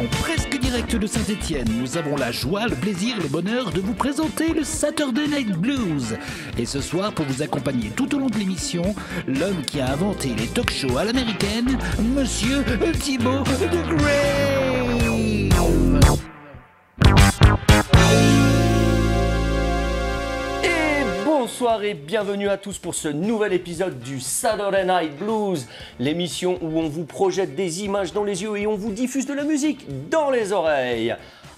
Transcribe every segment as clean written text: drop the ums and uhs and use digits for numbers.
presque direct de Saint-Étienne, nous avons la joie, le plaisir et le bonheur de vous présenter le Saturday Night Blues. Et ce soir, pour vous accompagner tout au long de l'émission, l'homme qui a inventé les talk-shows à l'américaine, Monsieur Thibaut de Grave. Bonsoir et bienvenue à tous pour ce nouvel épisode du Saturday Night Blues, l'émission où on vous projette des images dans les yeux et on vous diffuse de la musique dans les oreilles.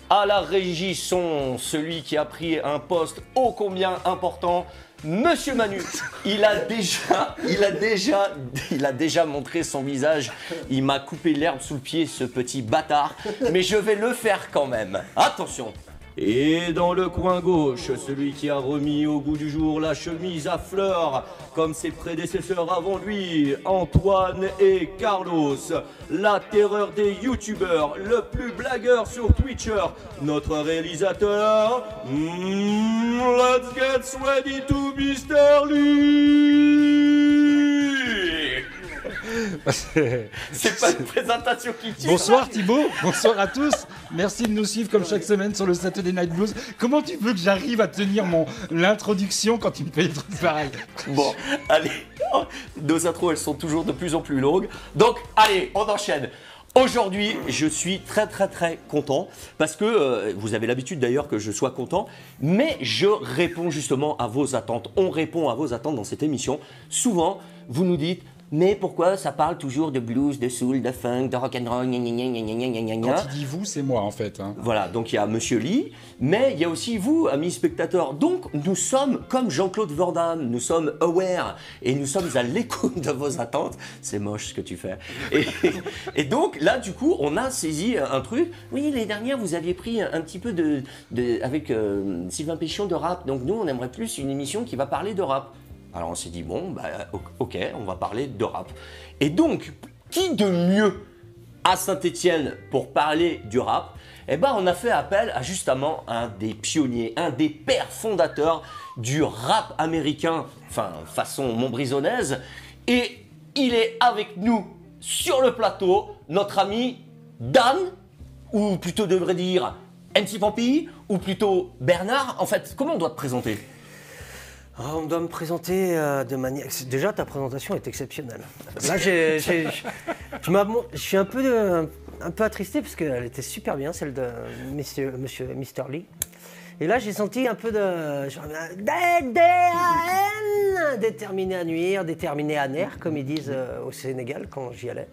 À la régie son, celui qui a pris un poste ô combien important, Monsieur Manu. Il a déjà montré son visage. Il m'a coupé l'herbe sous le pied, ce petit bâtard. Mais je vais le faire quand même. Attention. Et dans le coin gauche, celui qui a remis au goût du jour la chemise à fleurs, comme ses prédécesseurs avant lui, Antoine et Carlos, la terreur des youtubeurs, le plus blagueur sur Twitcher, notre réalisateur, let's get ready to Mr. Lee. C'est pas une présentation qui tue. Bonsoir Thibaut, bonsoir à tous. Merci de nous suivre comme chaque semaine sur le Saturday Night Blues. Comment tu veux que j'arrive à tenir l'introduction quand tu me fais des trucs pareils? Bon, allez, nos intros elles sont toujours de plus en plus longues. Donc, allez, on enchaîne. Aujourd'hui, je suis très content parce que vous avez l'habitude d'ailleurs que je sois content, mais je réponds justement à vos attentes. On répond à vos attentes dans cette émission. Souvent, vous nous dites mais pourquoi ça parle toujours de blues, de soul, de funk, de rock'n'roll, gna gna gna gna gna gna gna. Quand il dit vous, c'est moi en fait. Hein. Voilà, donc il y a Monsieur Lee, mais il y a aussi vous, amis spectateurs. Donc nous sommes comme Jean-Claude Van Damme, nous sommes aware et nous sommes à l'écoute de vos attentes. C'est moche ce que tu fais. Et donc là, du coup, on a saisi un truc. Oui, l'année dernière, vous aviez pris un petit peu avec Sylvain Péchon de rap. Donc nous, on aimerait plus une émission qui va parler de rap. Alors on s'est dit, bon, bah, ok, on va parler de rap. Et donc, qui de mieux à Saint-Étienne pour parler du rap? Eh ben, on a fait appel à justement un des pionniers, un des pères fondateurs du rap américain, enfin, façon montbrisonnaise. Et il est avec nous sur le plateau, notre ami Dan, ou plutôt devrait dire MC Pampy, ou plutôt Bernard. En fait, comment on doit te présenter? On doit me présenter de manière... Déjà, ta présentation est exceptionnelle. Là, je suis un peu attristé parce qu'elle était super bien, celle de Monsieur Mr. Lee. Et là, j'ai senti un peu de... D-A-N, déterminé à nuire, déterminé à naire, comme ils disent au Sénégal quand j'y allais.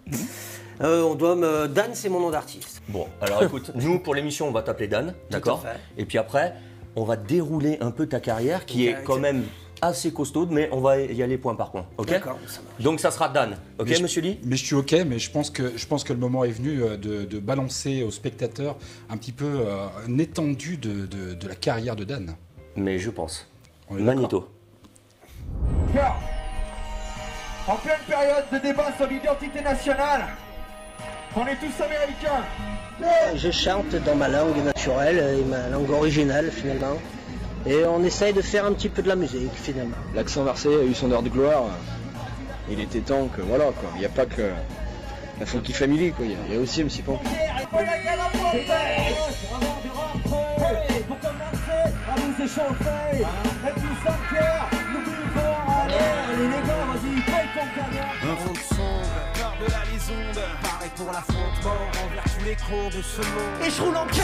Dan, c'est mon nom d'artiste. Bon, alors écoute, nous, pour l'émission, on va t'appeler Dan, d'accord? Et puis après... on va dérouler un peu ta carrière qui est quand même assez costaude, mais on va y aller point par point, ok? D'accord, ça marche. Donc ça sera Dan, ok mais Monsieur Lee? Mais je suis ok, mais je pense que le moment est venu de balancer aux spectateurs un petit peu un étendu de la carrière de Dan. Mais je pense. Magnéto. En pleine période de débat sur l'identité nationale, on est tous américains. Je chante dans ma langue naturelle et ma langue originale finalement. Et on essaye de faire un petit peu de la musique finalement. L'accent marseillais a eu son heure de gloire. Il était temps que voilà quoi. Il n'y a pas que la Funky Family quoi. Il y a aussi MC Pampy. Pareil pour l'affrontement envers tous les cons de ce monde. Et je roule en 4-4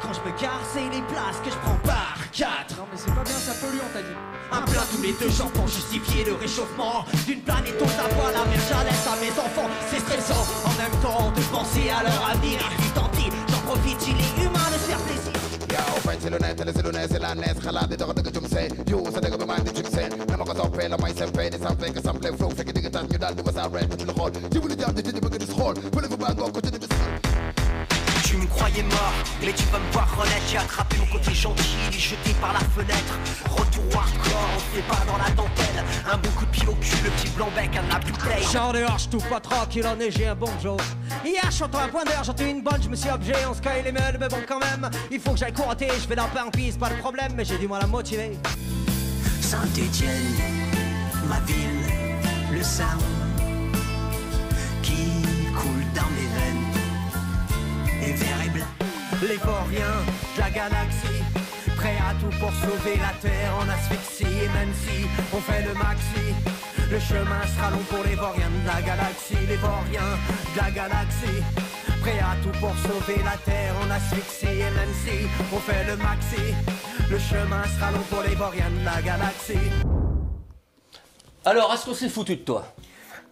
quand je me gare, c'est les places que je prends par 4. Non mais c'est pas bien, ça pollue on t'a dit. Un plat tous les 2 jours pour justifier le réchauffement d'une planète on s'avoie la merde, j'en laisse à mes enfants. C'est stressant en même temps de penser à leur avenir. Et puis tant pis, j'en profite, il est humain de se faire plaisir. Yo, friends, c'est l'honnête, c'est la naisse, خلا دي تغدق جمسة يو صدق بما عندي جمسة أنا قصار بيلا ما يسمى دي سام فيك سام بلاي فلو فيك دي قطعة نيودال دي وسار ريد كل الخول جيبوا لي جاب دي تجي بقى تسخول ولا في بانكو كنت تسخول. Tu me croyais mort, mais tu vas me voir renaître. J'ai attrapé mon côté gentil, il est jeté par la fenêtre. Retour hardcore, on fait pas dans la dentelle. Un bon coup de pied au cul, le petit blanc bec à la bouteille. J'en dehors, je touche pas tranquille en neige, j'ai un bon jour. Hier, je suis un point d'heure, j'en ai une bonne, je me suis objet, on se caille les meules, mais bon quand même. Il faut que j'aille courater, je vais dans pain en piste, pas de problème, mais j'ai du mal à me motiver. Saint-Étienne, ma ville, le sang qui coule dans mes veines. Et les vauriens de la galaxie. Prêts à tout pour sauver la terre en asphyxie. Et même si on fait le maxi, le chemin sera long pour les vauriens de la galaxie. Les vauriens de la galaxie, prêts à tout pour sauver la terre en asphyxie. Et même si on fait le maxi, le chemin sera long pour les vauriens de la galaxie. Alors, est-ce qu'on s'est foutu de toi?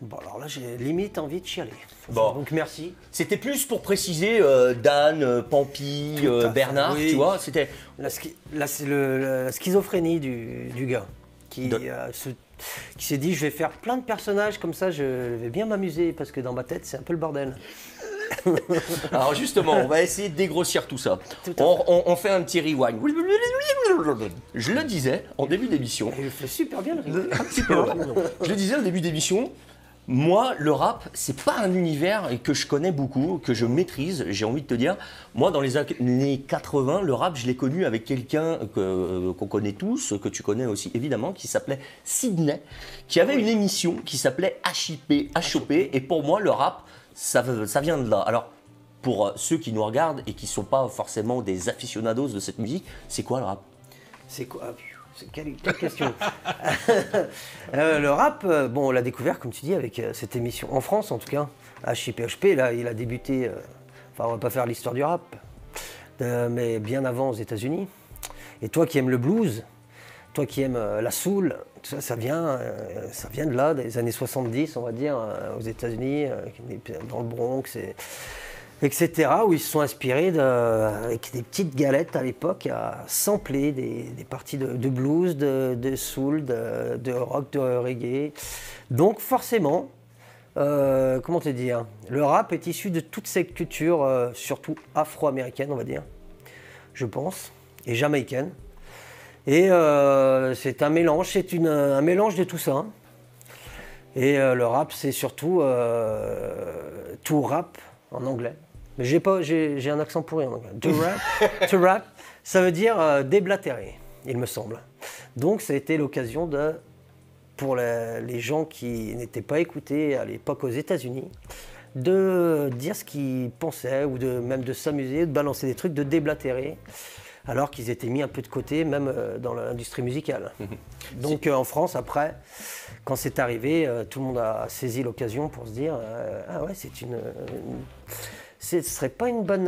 Bon, alors là, j'ai limite envie de chialer. Bon. Donc merci. C'était plus pour préciser Dan, Pampi, Bernard, oui. tu vois, c'était... Là, c'est la schizophrénie du gars qui s'est dit, je vais faire plein de personnages comme ça, je vais bien m'amuser parce que dans ma tête, c'est un peu le bordel. Alors justement, on va essayer de dégrossir tout ça. On fait un petit rewind. Je le disais en début d'émission. Il fait super bien le Je le disais au début d'émission. Moi, le rap, c'est pas un univers que je connais beaucoup, que je maîtrise, j'ai envie de te dire. Moi, dans les années 80, le rap, je l'ai connu avec quelqu'un qu'on connaît tous, que tu connais aussi évidemment, qui s'appelait Sydney, qui avait une émission qui s'appelait HOP. Et pour moi, le rap, ça vient de là. Alors, pour ceux qui nous regardent et qui ne sont pas forcément des aficionados de cette musique, c'est quoi le rap? C'est quoi? Quelle question. Le rap, bon, on l'a découvert, comme tu dis, avec cette émission, en France en tout cas, HIPHP, là, il a débuté, enfin, on va pas faire l'histoire du rap, mais bien avant aux États-Unis. Et toi qui aimes le blues, toi qui aimes la soul, tout ça, ça vient de là, des années 70, on va dire, aux États-Unis, dans le Bronx, etc., où ils se sont inspirés avec des petites galettes à l'époque à sampler des parties de blues, de soul, de rock, de reggae. Donc forcément, comment te dire, le rap est issu de toute cette culture, surtout afro-américaine, on va dire, je pense, et jamaïcaine. Et c'est un mélange, un mélange de tout ça. Et le rap, c'est surtout tout rap en anglais. Mais j'ai un accent pourri en anglais. To rap, ça veut dire déblatérer, il me semble. Donc ça a été l'occasion pour les gens qui n'étaient pas écoutés à l'époque aux États-Unis, de dire ce qu'ils pensaient, ou même de s'amuser, de balancer des trucs, de déblatérer, alors qu'ils étaient mis un peu de côté, même dans l'industrie musicale. Donc en France, après, quand c'est arrivé, tout le monde a saisi l'occasion pour se dire ah ouais, ce ne serait pas une bonne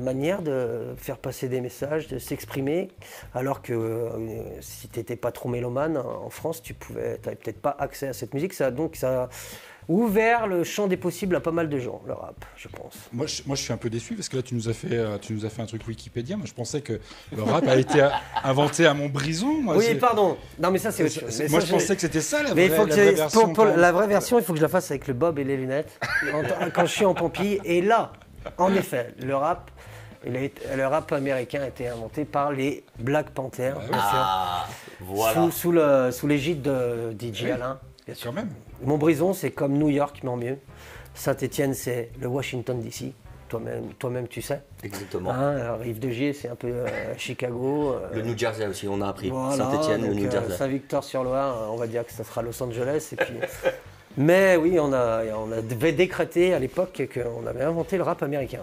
manière de faire passer des messages, de s'exprimer, alors que si tu n'étais pas trop mélomane, en France, tu n'avais peut-être pas accès à cette musique. Donc ça a ouvert le champ des possibles à pas mal de gens, le rap, je pense. Moi, je suis un peu déçu parce que là, tu nous as fait un truc Wikipédia. Moi, je pensais que le rap a été inventé à Montbrison. Moi, oui, pardon. Non, mais ça, c'est autre chose. Moi, je pensais que c'était ça la vraie version. Pour la vraie version, il faut que je la fasse avec le bob et les lunettes, quand je suis en Pampi. Et là, en effet, le rap américain a été inventé par les Black Panthers, voilà. sous l'égide de DJ Alain. Bien sûr même. Montbrison, c'est comme New York, mais en mieux. Saint-Étienne, c'est le Washington DC. Toi-même, tu sais. Exactement. Rive-de-Gier, c'est un peu Chicago. Le New Jersey aussi, on a appris. Voilà, Saint-Étienne, le New Jersey. Saint-Victor-sur-Loire, on va dire que ça sera Los Angeles. Et puis... Mais oui, on avait décrété à l'époque qu'on avait inventé le rap américain.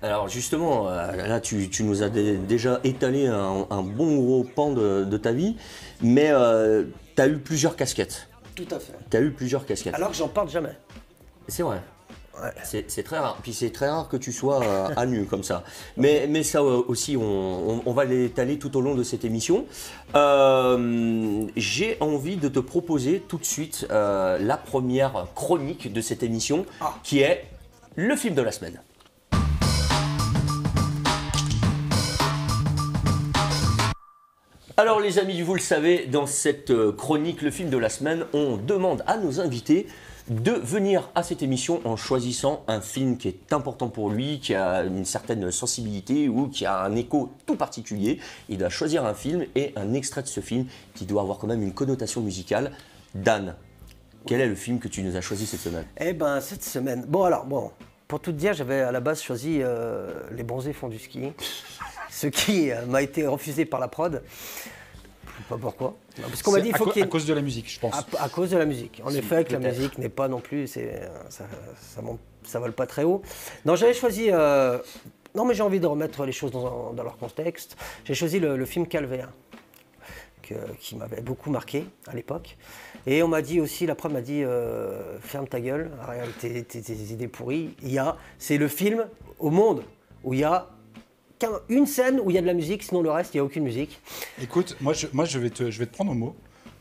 Alors justement, là tu nous as déjà étalé un bon gros pan de ta vie, mais tu as eu plusieurs casquettes. Tout à fait. Tu as eu plusieurs casquettes. Alors que j'en parle jamais. C'est vrai. Ouais. C'est très rare. Puis c'est très rare que tu sois à nu comme ça. Mais ça aussi, on va l'étaler tout au long de cette émission. J'ai envie de te proposer tout de suite la première chronique de cette émission, qui est le film de la semaine. Alors les amis, vous le savez, dans cette chronique, le film de la semaine, on demande à nos invités de venir à cette émission en choisissant un film qui est important pour lui, qui a une certaine sensibilité ou qui a un écho tout particulier. Il doit choisir un film et un extrait de ce film qui doit avoir quand même une connotation musicale. Dan, quel est le film que tu nous as choisi cette semaine? Eh ben cette semaine, bon, pour tout te dire, j'avais à la base choisi Les Bronzés font du ski, ce qui m'a été refusé par la prod. Je sais pas pourquoi. Parce qu'on m'a dit, à cause de la musique, je pense. À cause de la musique. En effet, que la musique n'est pas non plus, ça vole pas très haut. Non, j'avais choisi Non, mais j'ai envie de remettre les choses dans leur contexte. J'ai choisi le film Calvaire, qui m'avait beaucoup marqué à l'époque. Et on m'a dit aussi, la preuve m'a dit, ferme ta gueule, arrête tes idées pourries. C'est le film au monde où il y a une scène où il y a de la musique, sinon le reste, il n'y a aucune musique. Écoute, moi je vais te prendre au mot.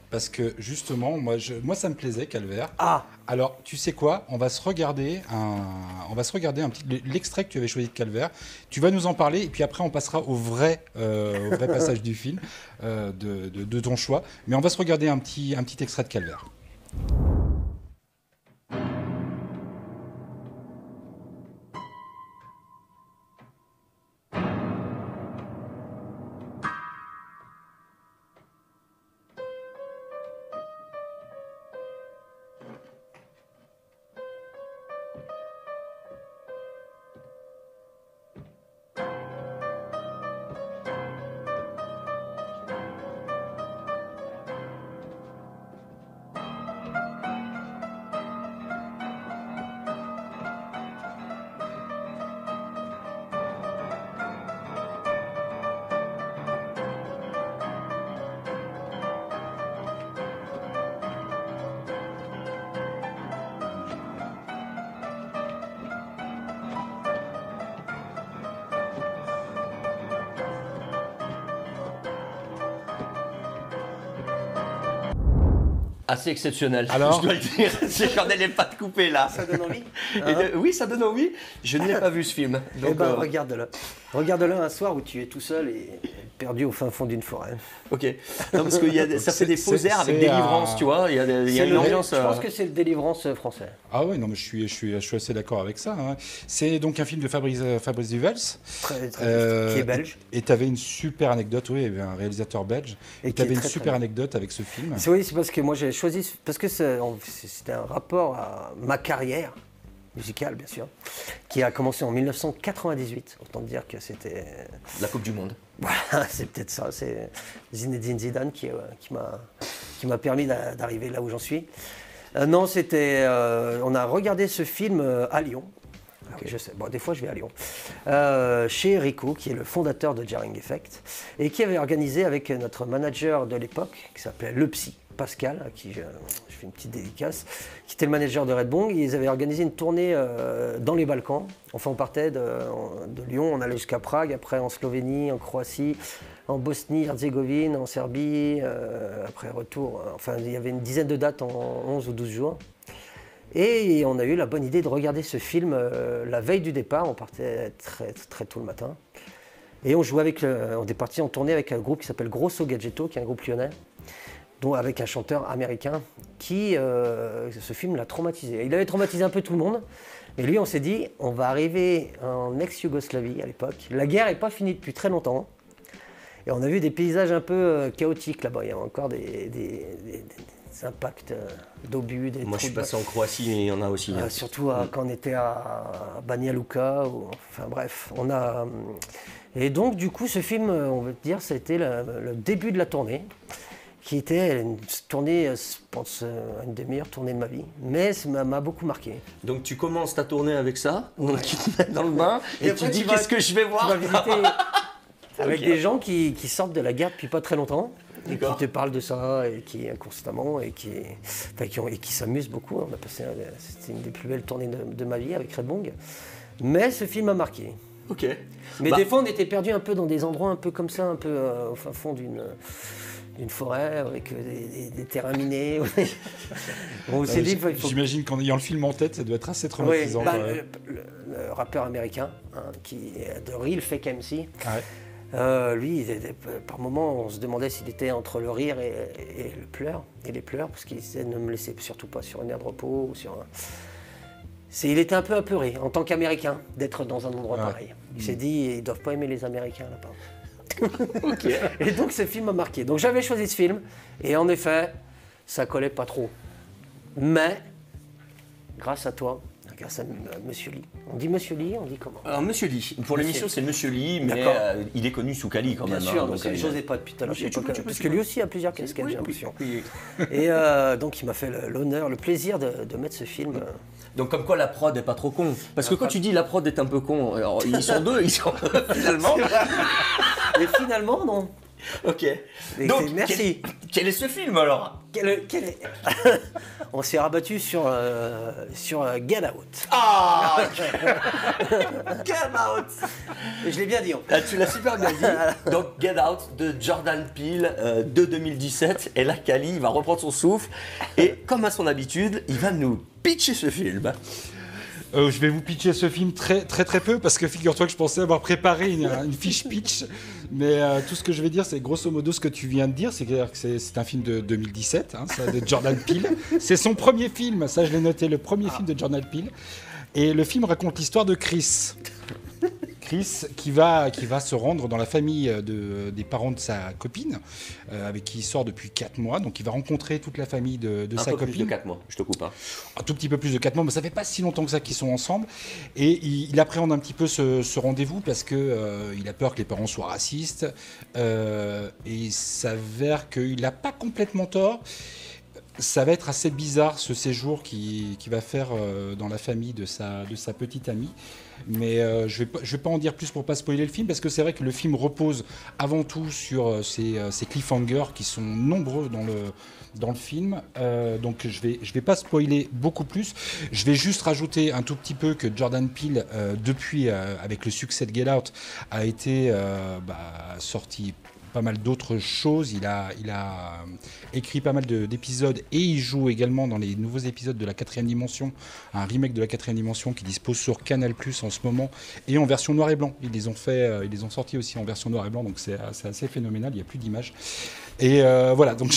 Parce que justement, moi ça me plaisait, Calvaire. Ah. Alors, tu sais quoi? On va se regarder un petit l'extrait que tu avais choisi de Calvaire. Tu vas nous en parler et puis après on passera au vrai passage du film de ton choix. Mais on va se regarder un petit extrait de Calvaire. Assez exceptionnel, Alors je dois le dire. J'en ai pas de couper là. Ça donne envie. Oui, ça donne envie. Je n'ai pas vu ce film. Donc, Eh ben, regarde-le. Regarde-le un soir où tu es tout seul et perdu au fin fond d'une forêt. Ok. Non, parce que ça fait des faux airs avec Délivrance, tu vois. Il y a une ambiance. Je pense que c'est le Délivrance français. Ah ouais, non, mais je suis assez d'accord avec ça. Hein. C'est donc un film de Fabrice Duvels. Qui est belge. Et tu avais une super anecdote, oui, il y avait un réalisateur belge. Et tu avais une super anecdote avec ce film. Oui, c'est parce que moi j'ai choisi, parce que c'était un rapport à ma carrière musicale, bien sûr, qui a commencé en 1998. Autant dire que c'était... La Coupe du Monde. Voilà, c'est peut-être ça. C'est Zinedine Zidane qui m'a permis d'arriver là où j'en suis. Non, c'était... on a regardé ce film à Lyon. Okay. Je sais, bon, des fois je vais à Lyon. Chez Rico, qui est le fondateur de Jarring Effect, et qui avait organisé avec notre manager de l'époque, qui s'appelait Le Psy, Pascal, à qui je fais une petite dédicace, qui était le manager de Red Bong. Ils avaient organisé une tournée dans les Balkans. Enfin, on partait de Lyon, on allait jusqu'à Prague, après en Slovénie, en Croatie, en Bosnie-Herzégovine, en Serbie, après retour. Enfin, il y avait une dizaine de dates en 11 ou 12 jours. Et on a eu la bonne idée de regarder ce film la veille du départ. On partait très, très tôt le matin. Et on jouait on est parti en tournée avec un groupe qui s'appelle Grosso Gadgetto, qui est un groupe lyonnais, avec un chanteur américain qui, ce film l'a traumatisé. Il avait traumatisé un peu tout le monde. Mais lui, on s'est dit, on va arriver en ex-Yougoslavie à l'époque. La guerre n'est pas finie depuis très longtemps. Et on a vu des paysages un peu chaotiques là-bas. Il y avait encore des impacts d'obus. Moi, je suis passé en Croatie, mais il y en a aussi. Surtout quand on était à Banja Luka. Enfin bref, Et donc, du coup, ce film, on veut dire, ça a été le début de la tournée, qui était une tournée, je pense, une des meilleures tournées de ma vie. Mais ça m'a beaucoup marqué. Donc, tu commences ta tournée avec ça, qui te met dans le bain, et tu dis qu'est-ce que je vais voir. Tu vas visiter avec des gens qui sortent de la guerre depuis pas très longtemps. Et qui te parlent de ça et qui constamment et qui s'amusent beaucoup. C'était une des plus belles tournées de ma vie avec Red Bong. Mais ce film m'a marqué. Ok. Mais des fois, on était perdu un peu dans des endroits un peu comme ça, un peu au fin fond d'une forêt avec des terrains minés. J'imagine qu'en ayant le film en tête, ça doit être assez traumatisant. Oui, le rappeur américain qui est de Real Fake MC. Ouais. Lui, par moments, on se demandait s'il était entre le rire et le pleur, et les pleurs, parce qu'il disait ne me laissez surtout pas sur une aire de repos. Il était un peu apeuré, en tant qu'Américain, d'être dans un endroit pareil. Il s'est dit, ils ne doivent pas aimer les Américains là-bas. Okay. Et donc, ce film m'a marqué. Donc, j'avais choisi ce film, et en effet, ça collait pas trop. Mais, grâce à toi, grâce à Monsieur Lee. On dit Monsieur Lee, on dit comment? Alors Monsieur Lee. Pour l'émission, c'est Monsieur Lee, mais il est connu sous Kali quand même. Bien sûr, donc je n'osais pas depuis tout à l'heure. Parce que lui aussi a plusieurs casquettes, j'ai l'impression. Oui. Et donc il m'a fait l'honneur, le plaisir de mettre ce film. Donc comme quoi la prod est pas trop con. Parce que quand tu dis la prod est un peu con, alors, ils sont deux finalement. Mais finalement, non. Ok. Mais Donc, merci. Quel est ce film alors? On s'est rabattu sur Get Out. Ah Get Out. Je l'ai bien dit. Ah, tu l'as super bien dit. Donc Get Out de Jordan Peele de 2017. Et là, Kali, il va reprendre son souffle. Et comme à son habitude, il va nous pitcher ce film. Je vais vous pitcher ce film très peu parce que figure-toi que je pensais avoir préparé une fiche pitch, mais tout ce que je vais dire c'est grosso modo ce que tu viens de dire, c'est-à-dire que c'est un film de 2017, hein, ça, de Jordan Peele. C'est son premier film, ça je l'ai noté, le premier film de Jordan Peele. Et le film raconte l'histoire de Chris. Chris qui va se rendre dans la famille des parents de sa copine, avec qui il sort depuis 4 mois. Donc il va rencontrer toute la famille de sa copine. Un peu plus de 4 mois, je te coupe. Hein. Un tout petit peu plus de 4 mois, mais ça fait pas si longtemps que ça qu'ils sont ensemble. Et il appréhende un petit peu ce rendez-vous parce que il a peur que les parents soient racistes. Et il s'avère qu'il n'a pas complètement tort. Ça va être assez bizarre ce séjour qu'il va faire dans la famille de sa petite amie. Mais je vais pas en dire plus pour pas spoiler le film, parce que c'est vrai que le film repose avant tout sur ces cliffhangers qui sont nombreux dans le film. Donc je vais pas spoiler beaucoup plus. Je vais juste rajouter un tout petit peu que Jordan Peele, depuis, avec le succès de Get Out, a été sorti pas mal d'autres choses. Il a écrit pas mal d'épisodes et il joue également dans les nouveaux épisodes de la 4e dimension, un remake de la 4e dimension qui dispose sur Canal+ en ce moment et en version noir et blanc. Ils les ont sortis aussi en version noir et blanc, donc c'est assez phénoménal, il n'y a plus d'images. Et voilà, donc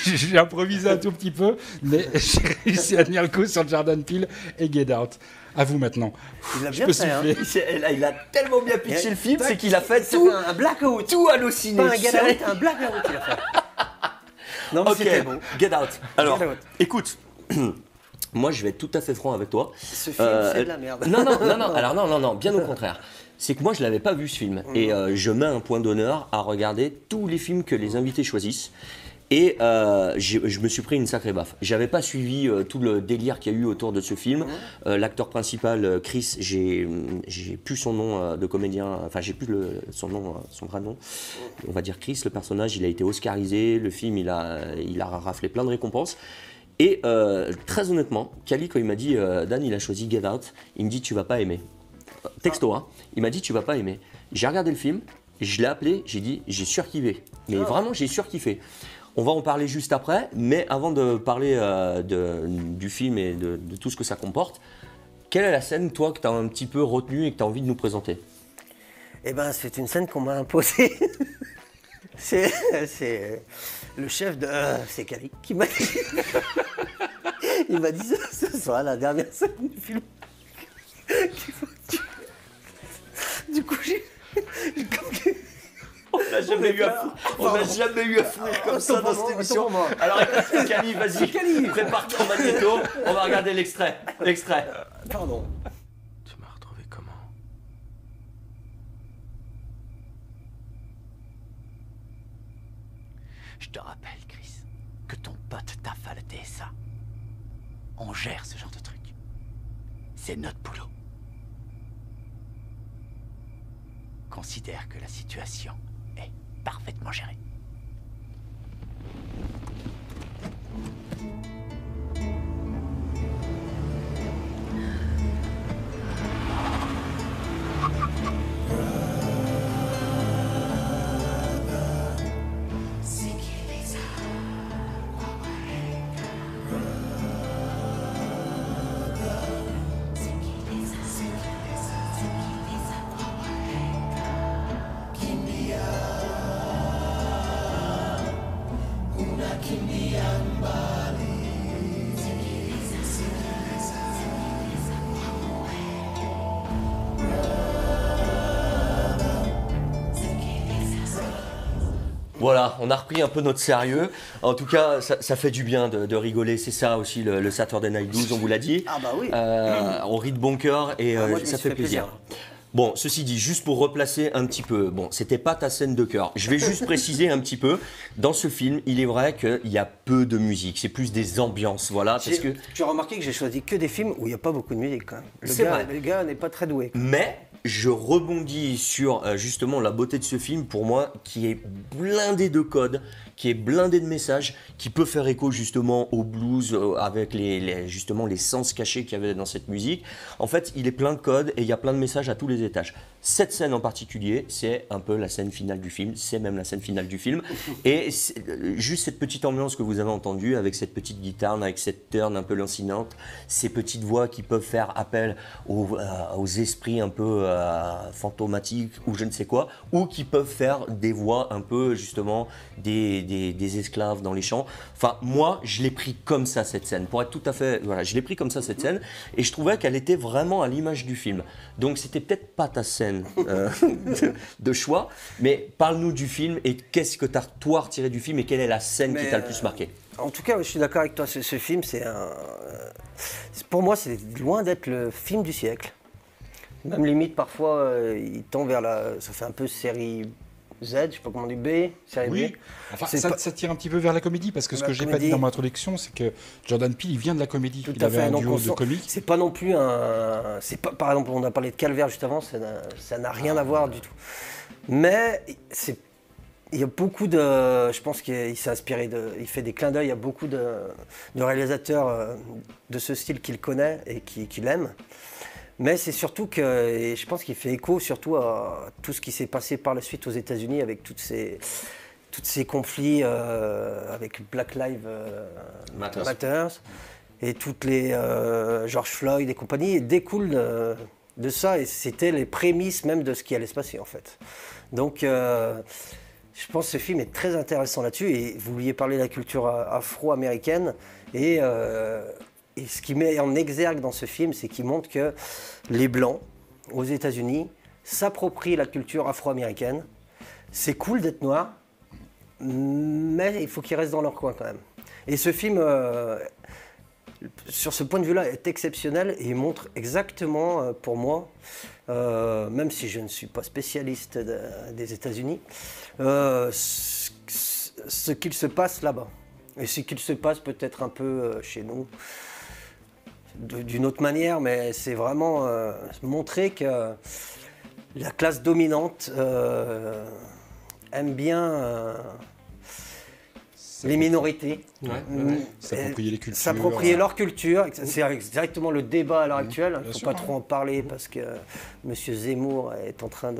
j'ai improvisé un tout petit peu, mais j'ai réussi à tenir le coup sur Jordan Peele et Get Out. À vous maintenant. Il a bien fait. Hein. Il a tellement bien pitché le film, c'est qu'il a fait tout, un blackout. Tout halluciné. Pas un Get Out, un blackout il a fait. Non, mais c'était bon. Get Out. Alors, écoute, moi je vais être tout à fait franc avec toi. Ce film, c'est de la merde. Non. Alors non, bien au contraire. C'est que moi je l'avais pas vu ce film. Et je mets un point d'honneur à regarder tous les films que les invités choisissent. Et je me suis pris une sacrée baffe. J'avais pas suivi tout le délire qu'il y a eu autour de ce film. L'acteur principal, Chris, j'ai plus son nom de comédien, enfin j'ai plus son vrai nom. On va dire Chris, le personnage, il a été oscarisé, le film il a raflé plein de récompenses. Et très honnêtement, Kali, quand il m'a dit Dan, il a choisi Get Out, il me dit tu vas pas aimer. Texto, hein. Il m'a dit tu vas pas aimer. J'ai regardé le film, je l'ai appelé, j'ai dit j'ai surkiffé. Mais vraiment j'ai surkiffé. On va en parler juste après, mais avant de parler du film et de tout ce que ça comporte, quelle est la scène, toi, que tu as un petit peu retenue et que tu as envie de nous présenter? Eh ben, c'est une scène qu'on m'a imposée. c'est le chef de... c'est Kali qui m'a dit... Il m'a dit ce soir, la dernière scène du film, qu'il faut que tu... Du coup, j'ai... On n'a jamais eu à fouiller comme ça dans cette émission. Alors écoute, Kali, vas-y, prépare ton magnéto, on va regarder l'extrait. Pardon. Tu m'as retrouvé comment? Je te rappelle, Chris, que ton pote t'a falté ça. On gère ce genre de truc. C'est notre boulot. Considère que la situation est parfaitement gérée. Voilà, on a repris un peu notre sérieux. En tout cas, ça fait du bien de rigoler. C'est ça aussi le Saturday Night Blues, on vous l'a dit. Ah bah oui. On rit de bon cœur et ça fait plaisir. Bon, ceci dit, juste pour replacer un petit peu, bon, c'était pas ta scène de cœur. Je vais juste préciser un petit peu. Dans ce film, il est vrai qu'il y a peu de musique. C'est plus des ambiances, voilà. Parce que... Tu as remarqué que j'ai choisi que des films où il n'y a pas beaucoup de musique quand même. C'est vrai. Le gars n'est pas très doué. Mais je rebondis sur justement la beauté de ce film, pour moi, qui est blindé de codes, qui est blindé de messages, qui peut faire écho justement au blues avec justement les sens cachés qu'il y avait dans cette musique. En fait, il est plein de codes et il y a plein de messages à tous les étages. Cette scène en particulier, c'est un peu la scène finale du film, c'est même la scène finale du film. Et juste cette petite ambiance que vous avez entendue avec cette petite guitare, avec cette turn un peu lancinante, ces petites voix qui peuvent faire appel aux esprits un peu fantomatiques ou je ne sais quoi, ou qui peuvent faire des voix un peu justement des esclaves dans les champs. Enfin, moi, je l'ai pris comme ça, cette scène. Pour être tout à fait... Voilà, je l'ai pris comme ça, cette scène, et je trouvais qu'elle était vraiment à l'image du film. Donc, c'était peut-être pas ta scène de choix, mais parle-nous du film, et qu'est-ce que tu as, toi, retiré du film, et quelle est la scène qui t'a le plus marqué? En tout cas, je suis d'accord avec toi. Ce film, c'est pour moi, c'est loin d'être le film du siècle. Même limite, parfois, il tend vers ça fait un peu série... Z, je sais pas comment on dit, B, série oui. B. Enfin, ça tire un petit peu vers la comédie, parce que ce que j'ai pas dit dans mon introduction, c'est que Jordan Peele, il vient de la comédie. Il avait un duo de comiques. C'est pas non plus un... Par exemple, on a parlé de Calvaire juste avant, ça n'a rien à voir du tout. Mais il y a beaucoup de... Je pense qu'il s'est inspiré il fait des clins d'œil, il y a beaucoup de réalisateurs de ce style qu'il connaît et qu'il aime. Mais c'est surtout que, et je pense qu'il fait écho surtout à tout ce qui s'est passé par la suite aux États-Unis avec tous ces conflits avec Black Lives Matter et toutes les George Floyd et compagnie, et découle de ça, et c'était les prémices même de ce qui allait se passer en fait. Donc je pense que ce film est très intéressant là-dessus, et vous vouliez parler de la culture afro-américaine, et ce qui met en exergue dans ce film, c'est qu'il montre que les Blancs, aux États-Unis, s'approprient la culture afro-américaine. C'est cool d'être noir, mais il faut qu'ils restent dans leur coin quand même. Et ce film, sur ce point de vue-là, est exceptionnel, et il montre exactement, pour moi, même si je ne suis pas spécialiste des États-Unis, ce qu'il se passe là-bas. Et ce qu'il se passe peut-être un peu chez nous, d'une autre manière, mais c'est vraiment montrer que la classe dominante aime bien les minorités, s'approprier les cultures, s'approprier leur culture. C'est directement le débat à l'heure actuelle. Il ne faut pas trop en parler parce que M. Zemmour est en train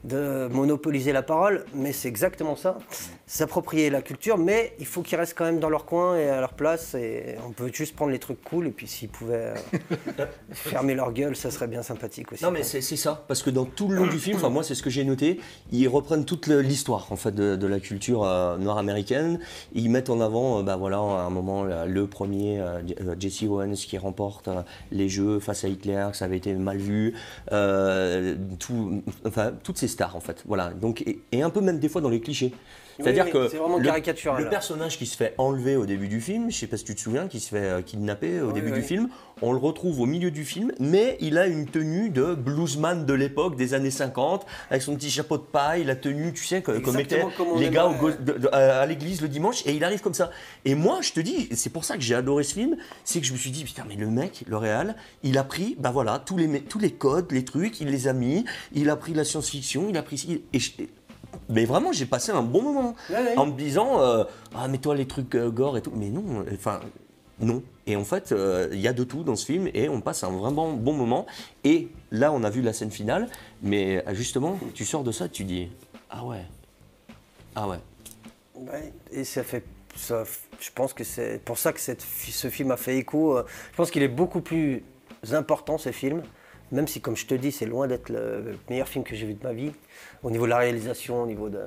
de monopoliser la parole, mais c'est exactement ça. S'approprier la culture, mais il faut qu'ils restent quand même dans leur coin et à leur place, et on peut juste prendre les trucs cool, et puis s'ils pouvaient fermer leur gueule, ça serait bien sympathique aussi. Non mais c'est ça, parce que dans tout le long du film, enfin moi c'est ce que j'ai noté, ils reprennent toute l'histoire en fait de la culture noire américaine. Ils mettent en avant, voilà, à un moment le premier Jesse Owens qui remporte les Jeux face à Hitler, que ça avait été mal vu, toutes ces stars en fait, voilà. Donc et un peu même des fois dans les clichés. C'est-à-dire que le personnage qui se fait enlever au début du film, je ne sais pas si tu te souviens, qui se fait kidnapper au début du film, on le retrouve au milieu du film, mais il a une tenue de bluesman de l'époque, des années 50, avec son petit chapeau de paille, la tenue, tu sais, comme étaient les gars à l'église le dimanche, et il arrive comme ça. Et moi, je te dis, c'est pour ça que j'ai adoré ce film, c'est que je me suis dit, putain, mais le mec, le réal, il a pris, voilà, tous les codes, les trucs, il les a mis, il a pris la science-fiction, il a pris... Mais vraiment, j'ai passé un bon moment en me disant ah mais toi les trucs gore et tout, mais non, enfin non. Et en fait, il y a de tout dans ce film et on passe un vraiment bon moment. Et là, on a vu la scène finale, mais justement, tu sors de ça, tu dis ah ouais. Et ça fait ça. Je pense que c'est pour ça que ce film a fait écho. Je pense qu'il est beaucoup plus important ce film. Même si, comme je te dis, c'est loin d'être le meilleur film que j'ai vu de ma vie, au niveau de la réalisation, au niveau de...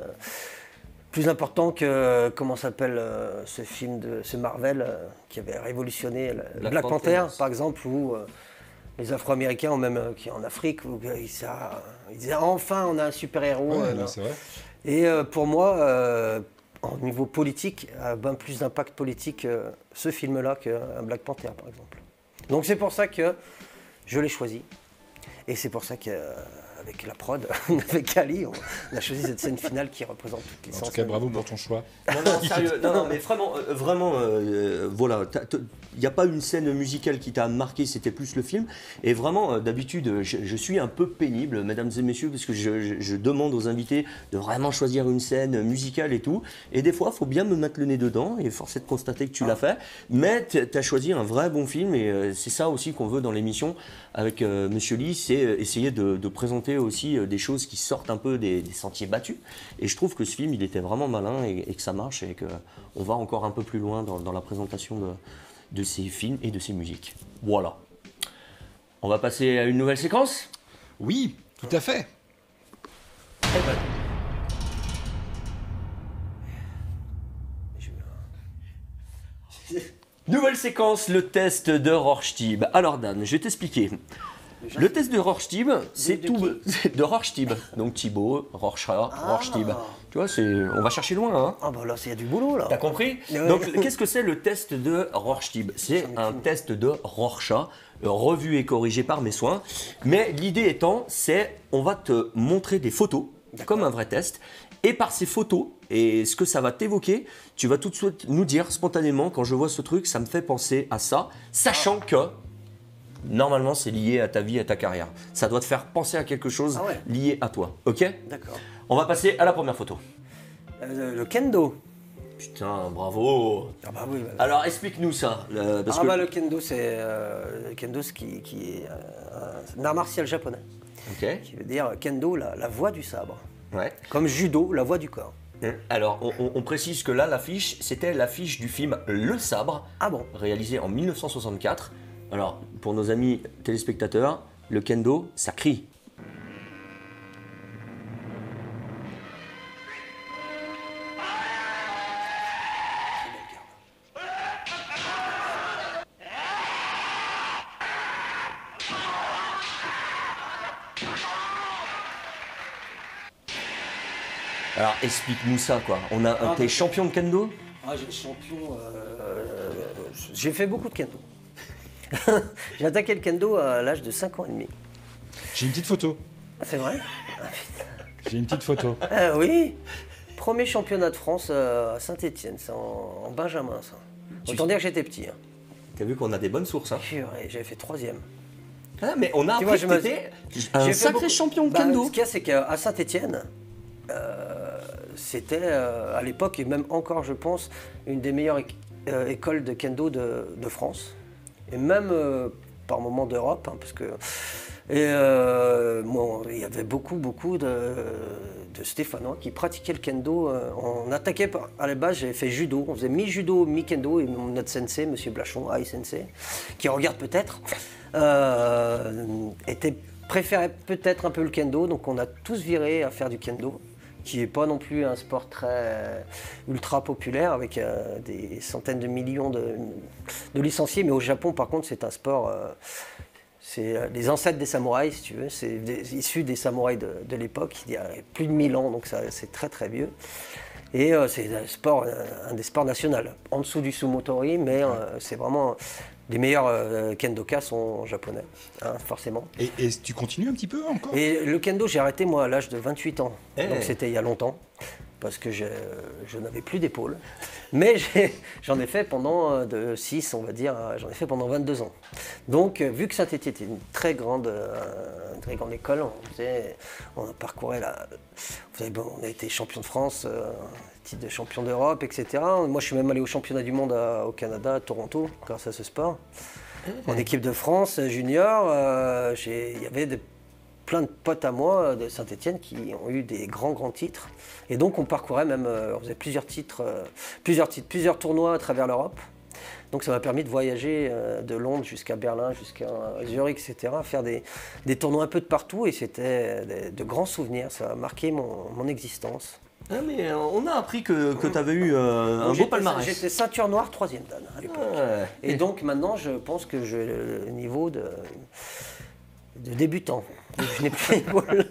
Plus important que, comment s'appelle ce film de ce Marvel qui avait révolutionné Black Panther, par exemple, où les Afro-Américains, ou même qui en Afrique, où ils disaient enfin on a un super-héros. C'est vrai. Et pour moi, au niveau politique, a bien plus d'impact politique ce film-là qu'un Black Panther, par exemple. Donc c'est pour ça que je l'ai choisi. Et c'est pour ça qu'avec la prod, avec Ali, on a choisi cette scène finale qui représente toutes les En tout cas, bravo pour ton choix. Non, sérieux, non, mais vraiment, voilà, il n'y a pas une scène musicale qui t'a marqué, c'était plus le film. Et vraiment, d'habitude, je suis un peu pénible, mesdames et messieurs, parce que je demande aux invités de vraiment choisir une scène musicale et tout. Et des fois, il faut bien me mettre le nez dedans, et force est de constater que tu l'as fait. Mais tu as choisi un vrai bon film, et c'est ça aussi qu'on veut dans l'émission avec Monsieur Lee, c'est essayer de présenter aussi des choses qui sortent un peu des sentiers battus. Et je trouve que ce film, il était vraiment malin et que ça marche et qu'on va encore un peu plus loin dans la présentation de ces films et de ces musiques. Voilà. On va passer à une nouvelle séquence ? Oui, tout à fait. Nouvelle séquence, le test de Rorschach. Alors Dan, je vais t'expliquer. Le test de Rorschach, c'est tout de Rorschach. Donc Thibaut, Rorschach, Rorschach. Tu vois, on va chercher loin. Hein. Ah bah là, il y a du boulot là. T'as compris? Donc qu'est-ce que c'est le test de Rorschach? C'est un test de Rorschach, revu et corrigé par mes soins. Mais l'idée étant, c'est on va te montrer des photos, comme un vrai test. Et par ces photos, et ce que ça va t'évoquer, tu vas tout de suite nous dire spontanément, quand je vois ce truc, ça me fait penser à ça, sachant que normalement c'est lié à ta vie, à ta carrière. Ça doit te faire penser à quelque chose lié à toi, ok? D'accord. On va passer à la première photo. Le kendo. Putain, bravo. Ah bah oui. Voilà. Alors explique-nous ça. Parce que... le kendo, c'est qui est un art martial japonais. Ok. Qui veut dire kendo, la voie du sabre. Ouais. Comme judo, la voie du corps. Alors, on précise que là, l'affiche, c'était l'affiche du film Le Sabre, réalisé en 1964. Alors, pour nos amis téléspectateurs, le kendo, ça crie. Alors explique-nous ça quoi. T'es champion de kendo? J'ai champion. J'ai fait beaucoup de kendo. J'ai attaqué le kendo à l'âge de 5 ans et demi. J'ai une petite photo. C'est vrai? J'ai une petite photo. Oui. Premier championnat de France à Saint-Étienne, c'est en Benjamin ça. Autant dire que j'étais petit. Hein. T'as vu qu'on a des bonnes sources hein? J'avais fait 3e. Ah mais on a appris que t'étais un sacré champion de kendo. Ce qu'il y a c'est qu'à Saint-Étienne, c'était à l'époque, et même encore je pense, une des meilleures écoles de kendo de France. Et même par moments d'Europe, hein, parce que il y avait beaucoup de Stéphanois qui pratiquaient le kendo. On attaquait, à la base j'avais fait judo, on faisait mi-judo, mi-kendo, et notre sensei, monsieur Blachon, Ai Sensei, qui regarde peut-être, préférait peut-être un peu le kendo, donc on a tous viré à faire du kendo, qui n'est pas non plus un sport très ultra populaire, avec des centaines de millions de licenciés, mais au Japon par contre c'est un sport, c'est les ancêtres des samouraïs si tu veux, c'est issu des samouraïs de l'époque, il y a plus de 1000 ans, donc c'est très très vieux. Et c'est un des sports nationaux, en dessous du sumo-tori, mais c'est vraiment... Les meilleurs kendokas sont japonais, hein, forcément. Et tu continues un petit peu encore? Et le kendo, j'ai arrêté moi à l'âge de 28 ans. Donc c'était il y a longtemps, parce que je n'avais plus d'épaule. Mais j'en ai fait pendant de 6, on va dire, j'en ai fait pendant 22 ans. Donc vu que Saint-Étienne était une très grande école, on parcourait on a été champion de France, titre de champion d'Europe, etc. Moi, je suis même allé au championnat du monde au Canada, à Toronto, grâce à ce sport. En équipe de France, junior, il y avait plein de potes à moi de Saint-Étienne qui ont eu des grands titres. Et donc, on parcourait même, on faisait plusieurs tournois à travers l'Europe. Donc, ça m'a permis de voyager de Londres jusqu'à Berlin, jusqu'à Zurich, etc., faire des tournois un peu de partout. Et c'était de grands souvenirs. Ça a marqué mon existence. Ah mais on a appris que tu avais eu un beau palmarès. J'étais ceinture noire 3e dan à l'époque. Et donc maintenant je pense que j'ai le niveau de débutant. Je n'ai plus l'épaule.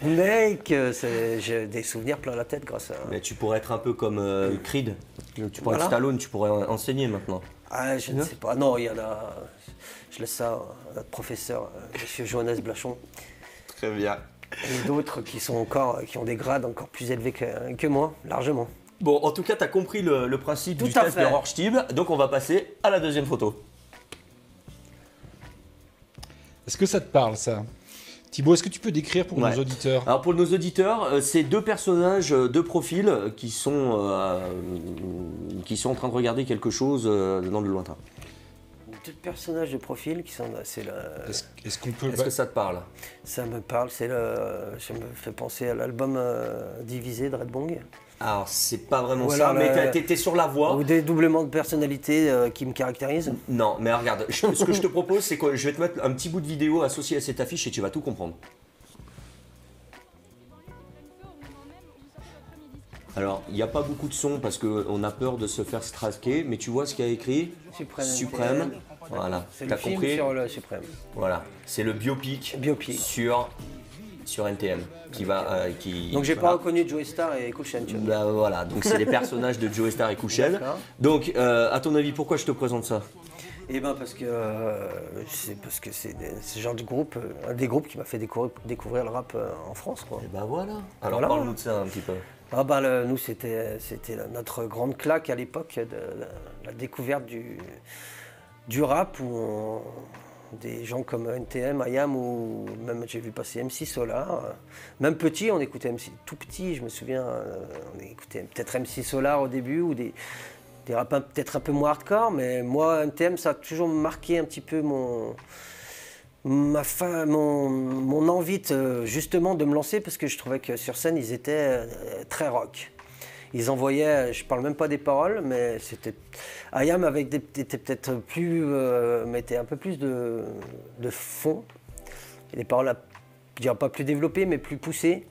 Mais que j'ai des souvenirs plein la tête grâce à... Mais tu pourrais être un peu comme Creed. Tu pourrais être Stallone, tu pourrais enseigner maintenant. Ah, je ne sais pas. Non, il y en a. Je laisse ça à notre professeur, monsieur Johannes Blachon. Très bien. Et d'autres qui ont des grades encore plus élevés que moi, largement. Bon, en tout cas, tu as compris le principe Tout du à test fait. de Rorschach. Donc, on va passer à la deuxième photo. Est-ce que ça te parle, ça? Thibaut, est-ce que tu peux décrire pour Ouais. nos auditeurs? Alors, pour nos auditeurs, c'est deux personnages de profil qui sont en train de regarder quelque chose dans le lointain. Deux personnages de profil qui sont. Est-ce qu'on peut... Est-ce que ça te parle? Ça me parle, ça me fait penser à l'album Divisé de Red Bong. Alors, c'est pas vraiment Ou ça, alors mais t'es sur la voie. Ou des doublements de personnalité qui me caractérisent. Non, mais regarde, ce que je te propose, c'est que je vais te mettre un petit bout de vidéo associé à cette affiche et tu vas tout comprendre. Alors, il n'y a pas beaucoup de son parce qu'on a peur de se faire straquer, mais tu vois ce qu'il y a écrit? Suprême. Voilà, C'est t'as le film compris? sur le Suprême. Voilà, c'est le biopic, sur NTM qui va. Donc j'ai voilà. pas reconnu Joey Star et Kouchen, tu vois. Bah, voilà, donc c'est les personnages de Joey Star et Kouchen. D'accord. Donc, à ton avis, pourquoi je te présente ça? Eh ben parce que c'est ce genre de groupe, un des groupes qui m'a fait découvrir le rap en France, quoi. Et ben voilà. Alors Voilà. parle-nous de ça un petit peu. Ah ben, nous c'était notre grande claque à l'époque de la découverte du rap où des gens comme NTM, IAM ou même j'ai vu passer MC Solar. Même petit, on écoutait MC, tout petit, je me souviens, on écoutait peut-être MC Solar au début ou des raps peut-être un peu moins hardcore, mais moi NTM ça a toujours marqué un petit peu mon envie justement de me lancer parce que je trouvais que sur scène ils étaient très rock. Ils envoyaient, je parle même pas des paroles, mais c'était IAM était peut-être plus, mettait un peu plus de fond. Et des paroles, je dirais pas plus développées, mais plus poussées.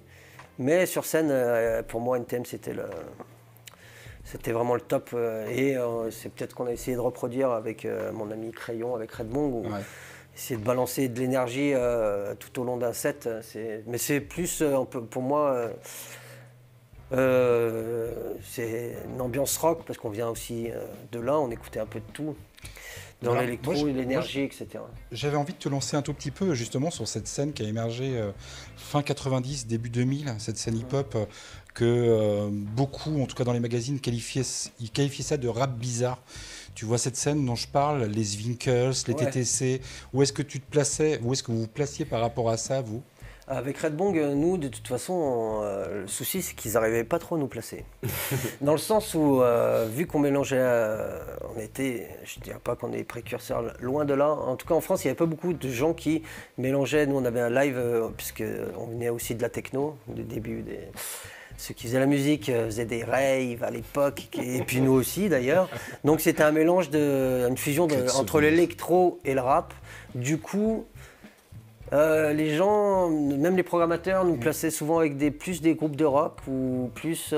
Mais sur scène, pour moi, NTM c'était vraiment le top. Et c'est peut-être qu'on a essayé de reproduire avec mon ami Crayon, avec Red Bong. Essayer de balancer de l'énergie tout au long d'un set. Mais c'est plus, pour moi, c'est une ambiance rock, parce qu'on vient aussi de là, on écoutait un peu de tout. Dans l'électro, l'énergie, etc. J'avais envie de te lancer un tout petit peu justement sur cette scène qui a émergé fin 90, début 2000, cette scène hip-hop que beaucoup, en tout cas dans les magazines, qualifiaient ça de rap bizarre. Tu vois cette scène dont je parle, les Zwinkels, les TTC, où est-ce que tu te plaçais, où est-ce que vous vous placiez par rapport à ça, vous? Avec Red Bong, nous, de toute façon, le souci, c'est qu'ils n'arrivaient pas trop à nous placer. Dans le sens où, vu qu'on mélangeait, on était, je ne dirais pas qu'on est précurseurs, loin de là. En tout cas, en France, il n'y avait pas beaucoup de gens qui mélangeaient. Nous, on avait un live, puisqu'on venait aussi de la techno, du début des... Ceux qui faisaient la musique faisaient des raves à l'époque, et puis nous aussi d'ailleurs. Donc c'était un mélange, une fusion entre l'électro et le rap. Du coup, les gens, même les programmateurs, nous plaçaient souvent avec plus des groupes de rock ou plus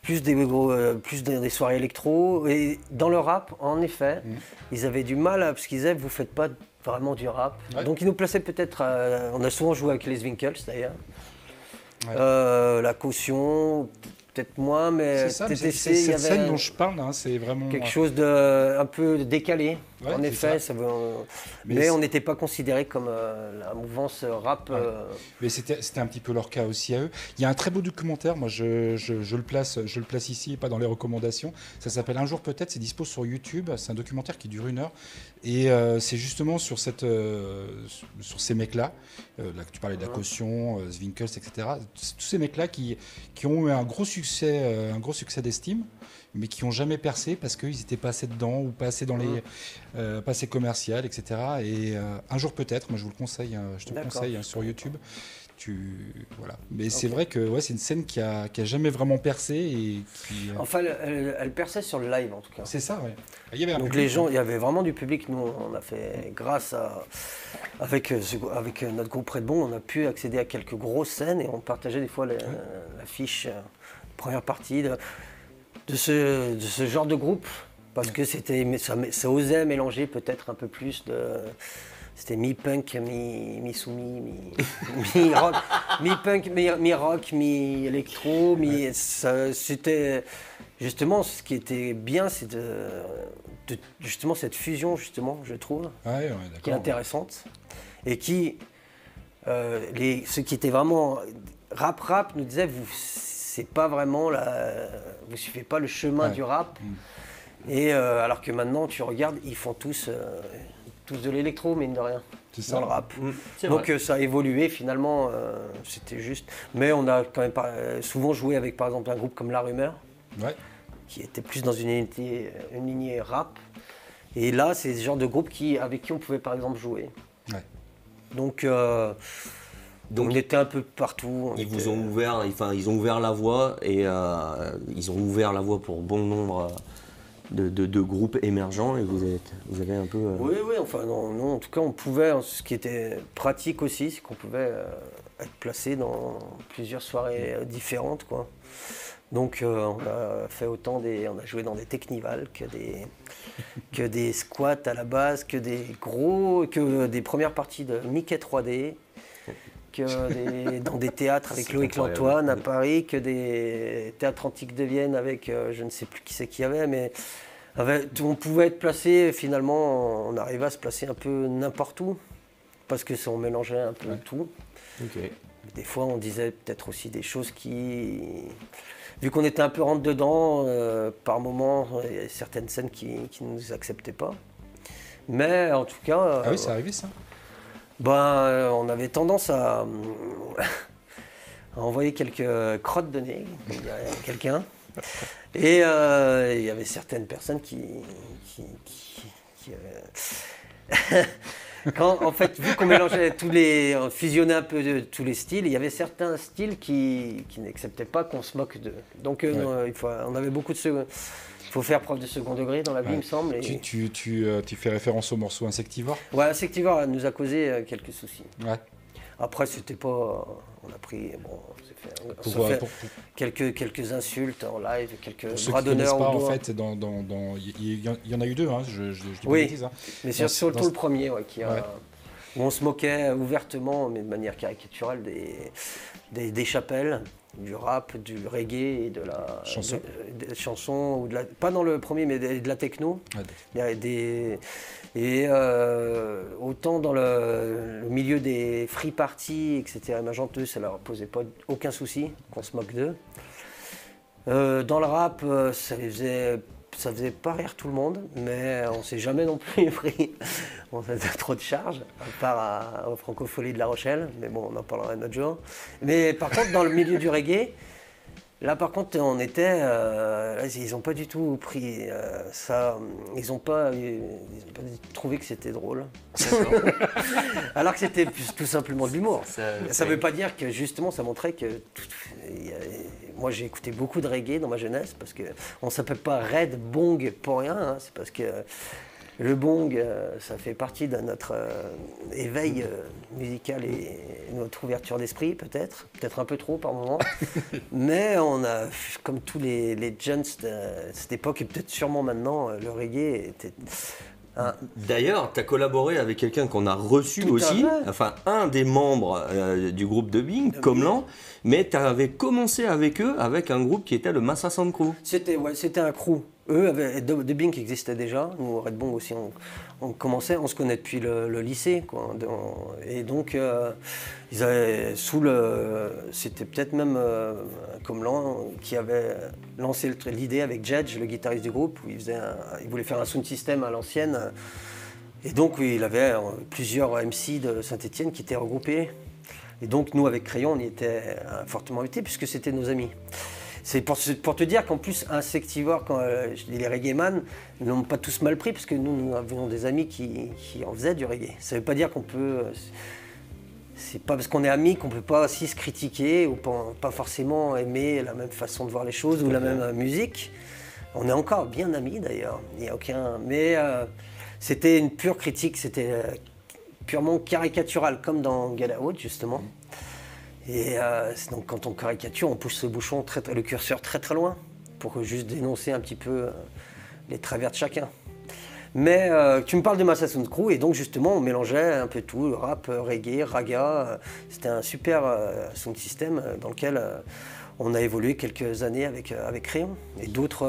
des soirées électro. Et dans le rap, en effet, ils avaient du mal, parce qu'ils disaient, vous faites pas vraiment du rap. Donc ils nous plaçaient peut-être, on a souvent joué avec les Zwinkels d'ailleurs. La caution, peut-être moins, mais c'est ça, TTC, il y avait scène dont je parle, hein, c'est vraiment quelque chose de un peu décalé. Ouais, en effet, mais on n'était pas considéré comme la mouvance rap. Mais c'était un petit peu leur cas aussi à eux. Il y a un très beau documentaire, moi je le place ici, pas dans les recommandations. Ça s'appelle Un jour peut-être, c'est dispo sur YouTube. C'est un documentaire qui dure 1 heure. Et c'est justement sur ces mecs-là, là que tu parlais de la caution, Zwinkels, etc. Tous ces mecs-là qui ont eu un gros succès d'estime, mais qui n'ont jamais percé parce qu'ils n'étaient pas assez dedans ou pas assez dans les pas assez commercial, etc. Et Un jour peut-être, moi je vous le conseille, je te le conseille sur YouTube. Voilà. Mais c'est vrai que c'est une scène qui a jamais vraiment percé et qui. Enfin, elle perçait sur le live en tout cas. C'est ça, ouais. Il y avait donc les gens, il y avait vraiment du public. Nous, on a fait grâce avec notre groupe Red Bong, on a pu accéder à quelques grosses scènes et on partageait des fois l'affiche première partie de ce genre de groupe. Parce que ça osait mélanger peut-être un peu plus de... C'était mi-punk, mi-soumis, mi-rock, mi-punk, mi-rock, mi-électro, c'était... Justement, ce qui était bien, c'est justement cette fusion, justement, je trouve, Ouais, qui est intéressante. Et qui, ceux qui étaient vraiment rap nous disaient, c'est pas vraiment vous suivez pas le chemin du rap. Et alors que maintenant, tu regardes, ils font tous de l'électro, mine de rien, dans le rap. Donc ça a évolué finalement, c'était juste. Mais on a quand même souvent joué avec par exemple un groupe comme La Rumeur, qui était plus dans une lignée rap. Et là, c'est ce genre de groupe avec qui on pouvait par exemple jouer. Ouais. Donc on était un peu partout. Vous ont ouvert, ils ont ouvert la voie et ils ont ouvert la voie pour bon nombre de groupes émergents et vous avez un peu. Oui, enfin non, en tout cas on pouvait. Ce qui était pratique aussi, c'est qu'on pouvait être placé dans plusieurs soirées différentes, quoi. Donc on a fait on a joué dans des Technival que des squats à la base, que des premières parties de Mickey 3D, dans des théâtres avec Loïc Lantoine à Paris, que des théâtres antiques de Vienne avec je ne sais plus qui c'est qu'il y avait, mais on pouvait être placé, finalement on arrivait à se placer un peu n'importe où, parce que on mélangeait un peu tout. Okay. Des fois on disait peut-être aussi des choses qui... Vu qu'on était un peu rentre dedans, par moments, il y a certaines scènes qui ne nous acceptaient pas. Mais en tout cas... ah oui, c'est arrivé ça? On avait tendance à envoyer quelques crottes de nez à quelqu'un. Et il y avait certaines personnes qui quand, en fait, vu qu'on mélangeait on fusionnait un peu tous les styles, il y avait certains styles qui n'acceptaient pas qu'on se moque d'eux. Donc on avait beaucoup de il faut faire preuve de second degré dans la vie, il me semble. Et... Tu fais référence au morceau Insectivore? Ouais, Insectivore nous a causé quelques soucis. Ouais. Après, c'était pas... On a pris... quelques insultes en live, quelques bras d'honneur au doigt. En fait, il y en a eu deux, hein, je dis pas de bêtises. Hein. Mais c'est surtout le premier, où on se moquait ouvertement, mais de manière caricaturale, des chapelles, du rap, du reggae et de la chanson, ou pas dans le premier, mais de la techno. Autant dans le milieu des free parties, etc., Magenteux, ça leur posait pas aucun souci qu'on se moque d'eux. Dans le rap, ça faisait pas rire tout le monde, mais on s'est jamais non plus pris trop de charges, à part aux Francopholies de La Rochelle, mais bon, on en parlera un autre jour. Mais par contre, dans le milieu du reggae, là par contre, on était... ils n'ont pas du tout pris ça, ils n'ont pas trouvé que c'était drôle. Alors que c'était tout simplement de l'humour. Ça ne veut pas dire que justement, ça montrait que... Moi, j'ai écouté beaucoup de reggae dans ma jeunesse, parce qu'on ne s'appelle pas Red Bong pour rien, hein, c'est parce que le bong, ça fait partie de notre éveil musical et notre ouverture d'esprit, peut-être un peu trop par moment. Mais on a, comme tous les jeunes de cette époque, et peut-être sûrement maintenant, le reggae était... D'ailleurs, tu as collaboré avec quelqu'un qu'on a reçu aussi, enfin un des membres du groupe de Bing, Comlan, mais tu avais commencé avec eux, avec un groupe qui était le Massa Sound Crew. C'était un crew. Eux, The Bing existait déjà, nous, Red Bong aussi, on commençait, on se connaît depuis le lycée, quoi. Et donc, ils avaient c'était peut-être même Comlan qui avait lancé l'idée avec Jedge, le guitariste du groupe, où il voulait faire un sound system à l'ancienne. Et donc, il avait plusieurs MC de Saint-Etienne qui étaient regroupés. Et donc, nous, avec Crayon, on y était fortement invités, puisque c'était nos amis. C'est pour te dire qu'en plus, Insectivore, quand je dis les reggaeman, ils n'ont pas tous mal pris, parce que nous avions des amis qui en faisaient du reggae. Ça ne veut pas dire qu'on peut... C'est pas parce qu'on est amis qu'on ne peut pas aussi se critiquer, ou pas forcément aimer la même façon de voir les choses, ou la même musique. On est encore bien amis, d'ailleurs. Il n'y a aucun... Mais c'était une pure critique, c'était purement caricatural, comme dans Get Out, justement. Et donc quand on caricature, on pousse le bouchon, le curseur très très loin, pour juste dénoncer un petit peu les travers de chacun. Mais tu me parles de Massa Sound Crew et donc justement on mélangeait un peu tout, rap, reggae, raga. C'était un super sound system dans lequel on a évolué quelques années avec Crayon. Et d'autres,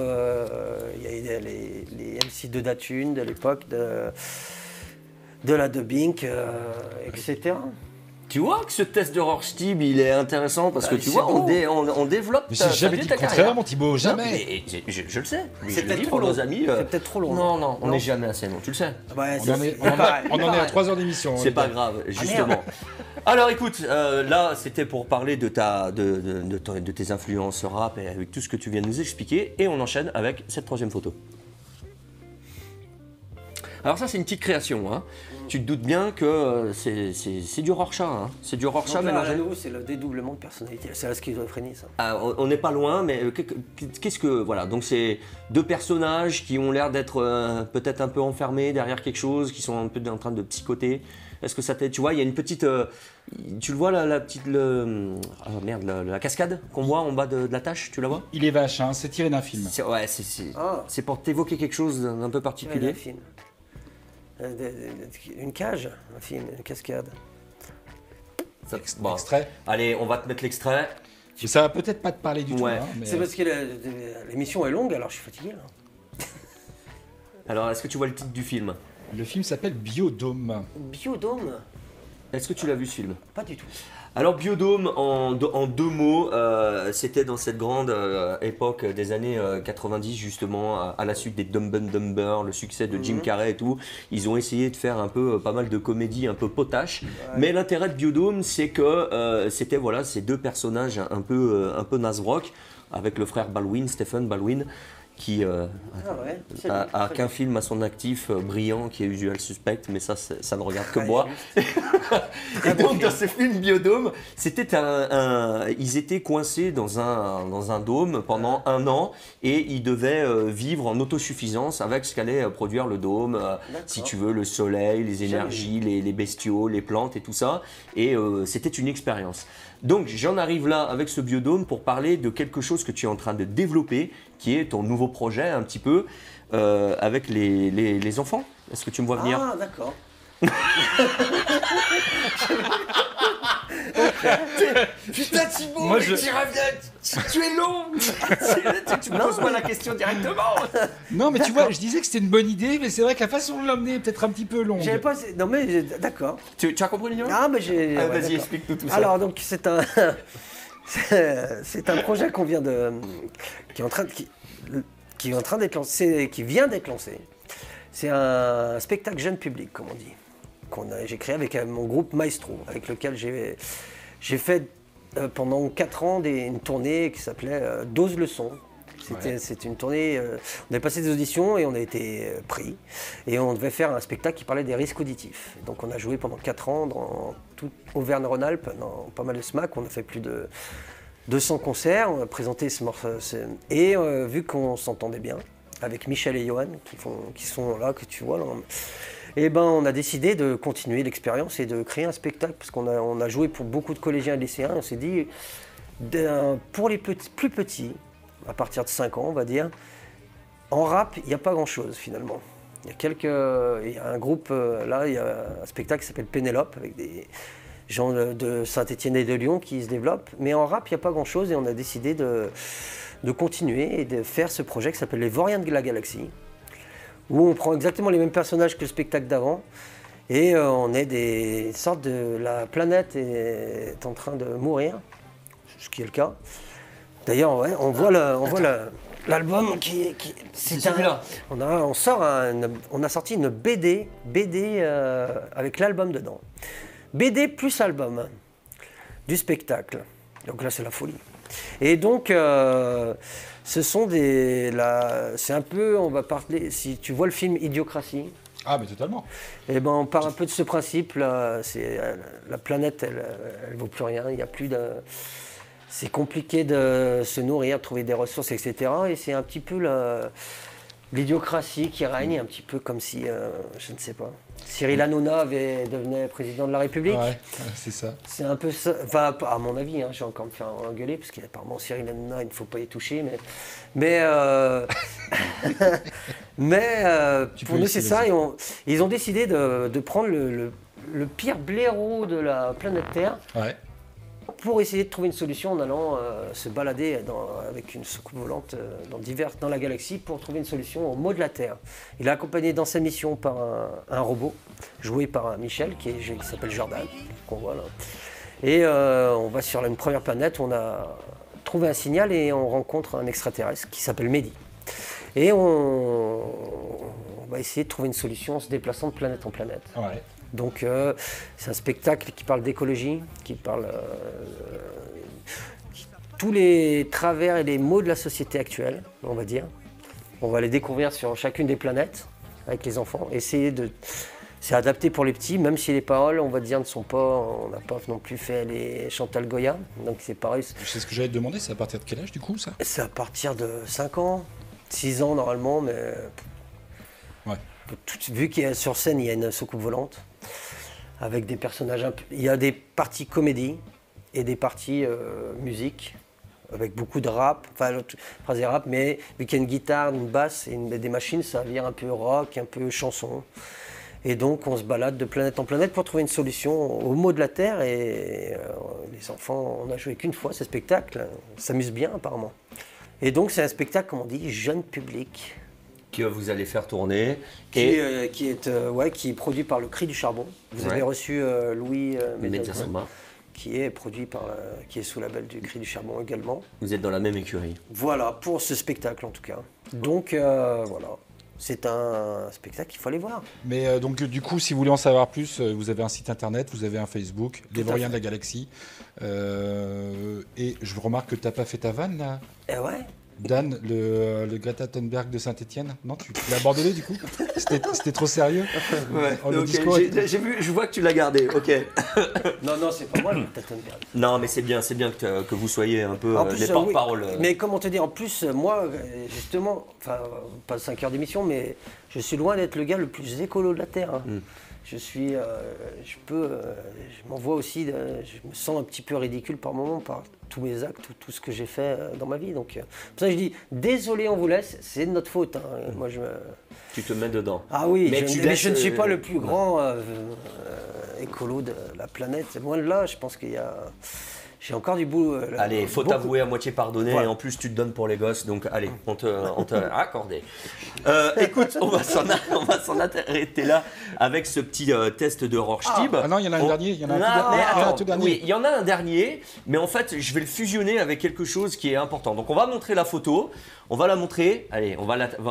il y a les MC de Datune de l'époque, de la Dubbing, etc. Tu vois que ce test de Rorschach, il est intéressant parce que tu vois, on développe. Mais j'ai jamais dit le contraire, mon Thibaut, jamais. Non, mais je le sais. C'est peut-être trop long. nos amis. C'est peut-être trop long. Non, on n'est jamais assez long, tu le sais. Ouais, On en est à 3 heures d'émission. C'est pas grave, justement. Alors écoute, là c'était pour parler de tes influences rap et avec tout ce que tu viens de nous expliquer, et on enchaîne avec cette troisième photo. Alors ça c'est une petite création, hein. Tu te doutes bien que c'est du Rorschach, hein. C'est du Rorschach mélangé. C'est le dédoublement de personnalité, c'est la schizophrénie ça. Ah, on n'est pas loin, mais qu'est-ce que... Voilà, donc c'est deux personnages qui ont l'air d'être peut-être un peu enfermés derrière quelque chose, qui sont un peu en train de psychoter. Est-ce que ça t'aide? Tu vois, il y a une petite... tu le vois, la petite... la cascade qu'on voit en bas de la tâche, tu la vois? Il est vache, hein, c'est tiré d'un film. Ouais, c'est pour t'évoquer quelque chose d'un peu particulier. Ouais, un film. Une cage, un film, une cascade. Bon, Extrait. allez, on va te mettre l'extrait. Ça va peut-être pas te parler du tout. Ouais. Hein, mais... C'est parce que l'émission est longue, alors je suis fatigué là. Alors, est-ce que tu vois le titre du film? Le film s'appelle Biodôme. Biodôme? Est-ce que tu l'as vu ce film? Pas du tout. Alors Biodôme, en deux mots, c'était dans cette grande époque des années 90 justement, à la suite des Dumb and Dumber, le succès de Jim Carrey et tout. Ils ont essayé de faire un peu pas mal de comédies un peu potaches. Ouais. Mais l'intérêt de Biodôme, c'est que c'était voilà, ces deux personnages un peu nasrock, avec le frère Baldwin, Stephen Baldwin, qui a qu'un film à son actif brillant qui est Usual Suspect, mais ça ne regarde que moi. Et donc dans ce film Biodôme, c'était ils étaient coincés dans un dôme pendant 1 an et ils devaient vivre en autosuffisance avec ce qu'allait produire le dôme, si tu veux, le soleil, les énergies, les bestiaux, les plantes et tout ça. Et c'était une expérience. Donc j'en arrive là avec ce Biodôme pour parler de quelque chose que tu es en train de développer, qui est ton nouveau projet un petit peu avec les enfants. Est-ce que tu me vois venir? Ah d'accord. Putain Thibaut, moi, tu reviens, tu es long. Tu me poses pas la question directement. Non mais tu vois, je disais que c'était une bonne idée, mais c'est vrai que la façon de l'emmener est peut-être un petit peu longue. J'avais pas... Non mais d'accord. Tu as compris l'idée? Ah mais j'ai... Vas-y, explique-nous tout ça. Alors donc c'est un... c'est un projet qu'on vient de... qui est en train d'être lancé, qui vient d'être lancé. C'est un spectacle jeune public, comme on dit. J'ai créé avec mon groupe Maestro, avec lequel j'ai fait pendant 4 ans une tournée qui s'appelait Dose le son. C'était une tournée, on avait passé des auditions et on a été pris. Et on devait faire un spectacle qui parlait des risques auditifs. Donc on a joué pendant 4 ans dans tout Auvergne-Rhône-Alpes, dans pas mal de SMAC. On a fait plus de 200 concerts, on a présenté ce morceau. Et vu qu'on s'entendait bien avec Michel et Johan, qui sont là, que tu vois là, et ben on a décidé de continuer l'expérience et de créer un spectacle, parce qu'on a joué pour beaucoup de collégiens et lycéens, et on s'est dit, pour les plus petits, à partir de 5 ans on va dire, en rap il n'y a pas grand chose finalement. Il y a un groupe, là il y a un spectacle qui s'appelle Pénélope, avec des gens de Saint-Étienne et de Lyon qui se développent, mais en rap il n'y a pas grand chose, et on a décidé de continuer et de faire ce projet qui s'appelle Les Vauriens de la Galaxie, où on prend exactement les mêmes personnages que le spectacle d'avant, et on est des sortes de... La planète est en train de mourir, ce qui est le cas. D'ailleurs, ouais, on voit l'album qui c'est celui-là. On a sorti une BD avec l'album dedans. BD plus album du spectacle. Donc là, c'est la folie. Et donc, ce sont c'est un peu, on va parler, si tu vois le film Idiocratie. Ah, mais totalement. Et ben, on part un peu de ce principe là. La planète, elle vaut plus rien. Il y a plus de. C'est compliqué de se nourrir, de trouver des ressources, etc. Et c'est un petit peu l'idiocratie qui règne, un petit peu comme si, je ne sais pas, Cyril Hanouna devenait président de la République. Ouais, c'est ça. C'est un peu ça, enfin à mon avis, hein, je vais encore me faire engueuler, parce qu'apparemment Cyril Hanouna, il ne faut pas y toucher, mais pour nous c'est ça, et ils ont décidé de prendre le pire blaireau de la planète Terre. Ouais. Pour essayer de trouver une solution en allant se balader avec une soucoupe volante dans la galaxie pour trouver une solution aux maux de la Terre. Il est accompagné dans sa mission par un robot joué par Michel qui s'appelle Jordan, qu'on voit là. Et on va sur une première planète, on a trouvé un signal et on rencontre un extraterrestre qui s'appelle Mehdi. Et on va essayer de trouver une solution en se déplaçant de planète en planète. Ouais. Donc c'est un spectacle qui parle d'écologie, qui parle tous les travers et les maux de la société actuelle, on va dire. On va les découvrir sur chacune des planètes avec les enfants. C'est adapté pour les petits, même si les paroles, on va dire, ne sont pas. On n'a pas non plus fait les Chantal Goya, donc c'est pareil. C'est ce que j'allais te demander, c'est à partir de quel âge du coup ça? C'est à partir de 5 ans, 6 ans normalement, mais. Ouais. Vu qu'il y a sur scène, il y a une soucoupe volante. Avec des personnages il y a des parties comédie et des parties musique, avec beaucoup de rap, enfin phrase rap, mais vu qu'il y a une guitare, une basse et des machines, ça vient un peu rock, un peu chanson. Et donc on se balade de planète en planète pour trouver une solution aux maux de la Terre. Et les enfants, on n'a joué qu'une fois ce spectacle, ils s'amusent bien apparemment. Et donc c'est un spectacle, comme on dit, jeune public. Que vous allez faire tourner. Qui est produit par le Cri du Charbon. Vous avez reçu Louis Mediasoma, qui est produit qui est sous label du Cri du Charbon également. Vous êtes dans la même écurie. Voilà, pour ce spectacle en tout cas. Donc voilà, c'est un spectacle qu'il faut aller voir. Mais donc du coup, si vous voulez en savoir plus, vous avez un site internet, vous avez un Facebook, Les Vauriens de la Galaxie. Et je remarque que tu n'as pas fait ta vanne là. Eh ouais. Dan, le Greta Thunberg de Saint-Etienne, non, tu l'as abandonné du coup? C'était trop sérieux? Ouais, okay. Je vois que tu l'as gardé, ok. Non, c'est pas moi le Greta Thunberg. Non, mais c'est bien que vous soyez un peu les porte-parole. Oui. Mais comment te dire, en plus, moi, justement, enfin, pas 5 heures d'émission, mais je suis loin d'être le gars le plus écolo de la Terre. Hein. Je m'envoie aussi, je me sens un petit peu ridicule par moment par tous mes actes, tout ce que j'ai fait dans ma vie. Donc, pour ça je dis, désolé, on vous laisse, c'est de notre faute. Hein. Moi, Tu te mets dedans. Ah oui, mais je ne suis pas le plus grand écolo de la planète. Loin de là, je pense qu'il y a... J'ai encore du boulot. Allez, faut t'avouer à moitié pardonner, voilà. Et en plus tu te donnes pour les gosses, donc allez, on te accordé. Écoute, on va s'en arrêter là avec ce petit test de Rorschach. Ah non, il y en a un dernier, il y en a un tout dernier. Oui, il y en a un dernier, mais en fait, je vais le fusionner avec quelque chose qui est important. Donc on va montrer la photo, on va la montrer. Allez,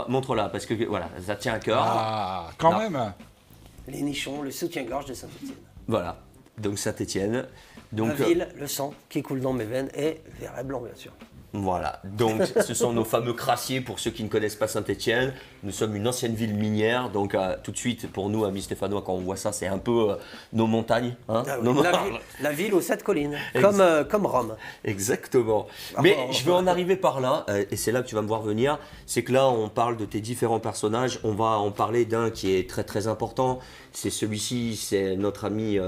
montre-la parce que voilà, ça tient à cœur. Ah, quand même. Les nichons, le soutien-gorge de Saint-Etienne. Voilà, donc Saint-Etienne. Donc, la ville, le sang qui coule dans mes veines est vert et blanc, bien sûr. Voilà, donc ce sont nos fameux crassiers pour ceux qui ne connaissent pas Saint-Etienne. Nous sommes une ancienne ville minière, donc tout de suite pour nous, amis stéphanois, quand on voit ça, c'est un peu nos montagnes. Hein, la ville aux 7 collines, comme Rome. Exactement. Mais je vais en arriver par là, et c'est là que tu vas me voir venir. C'est que là, on parle de tes différents personnages. On va en parler d'un qui est très très important. C'est celui-ci, c'est notre ami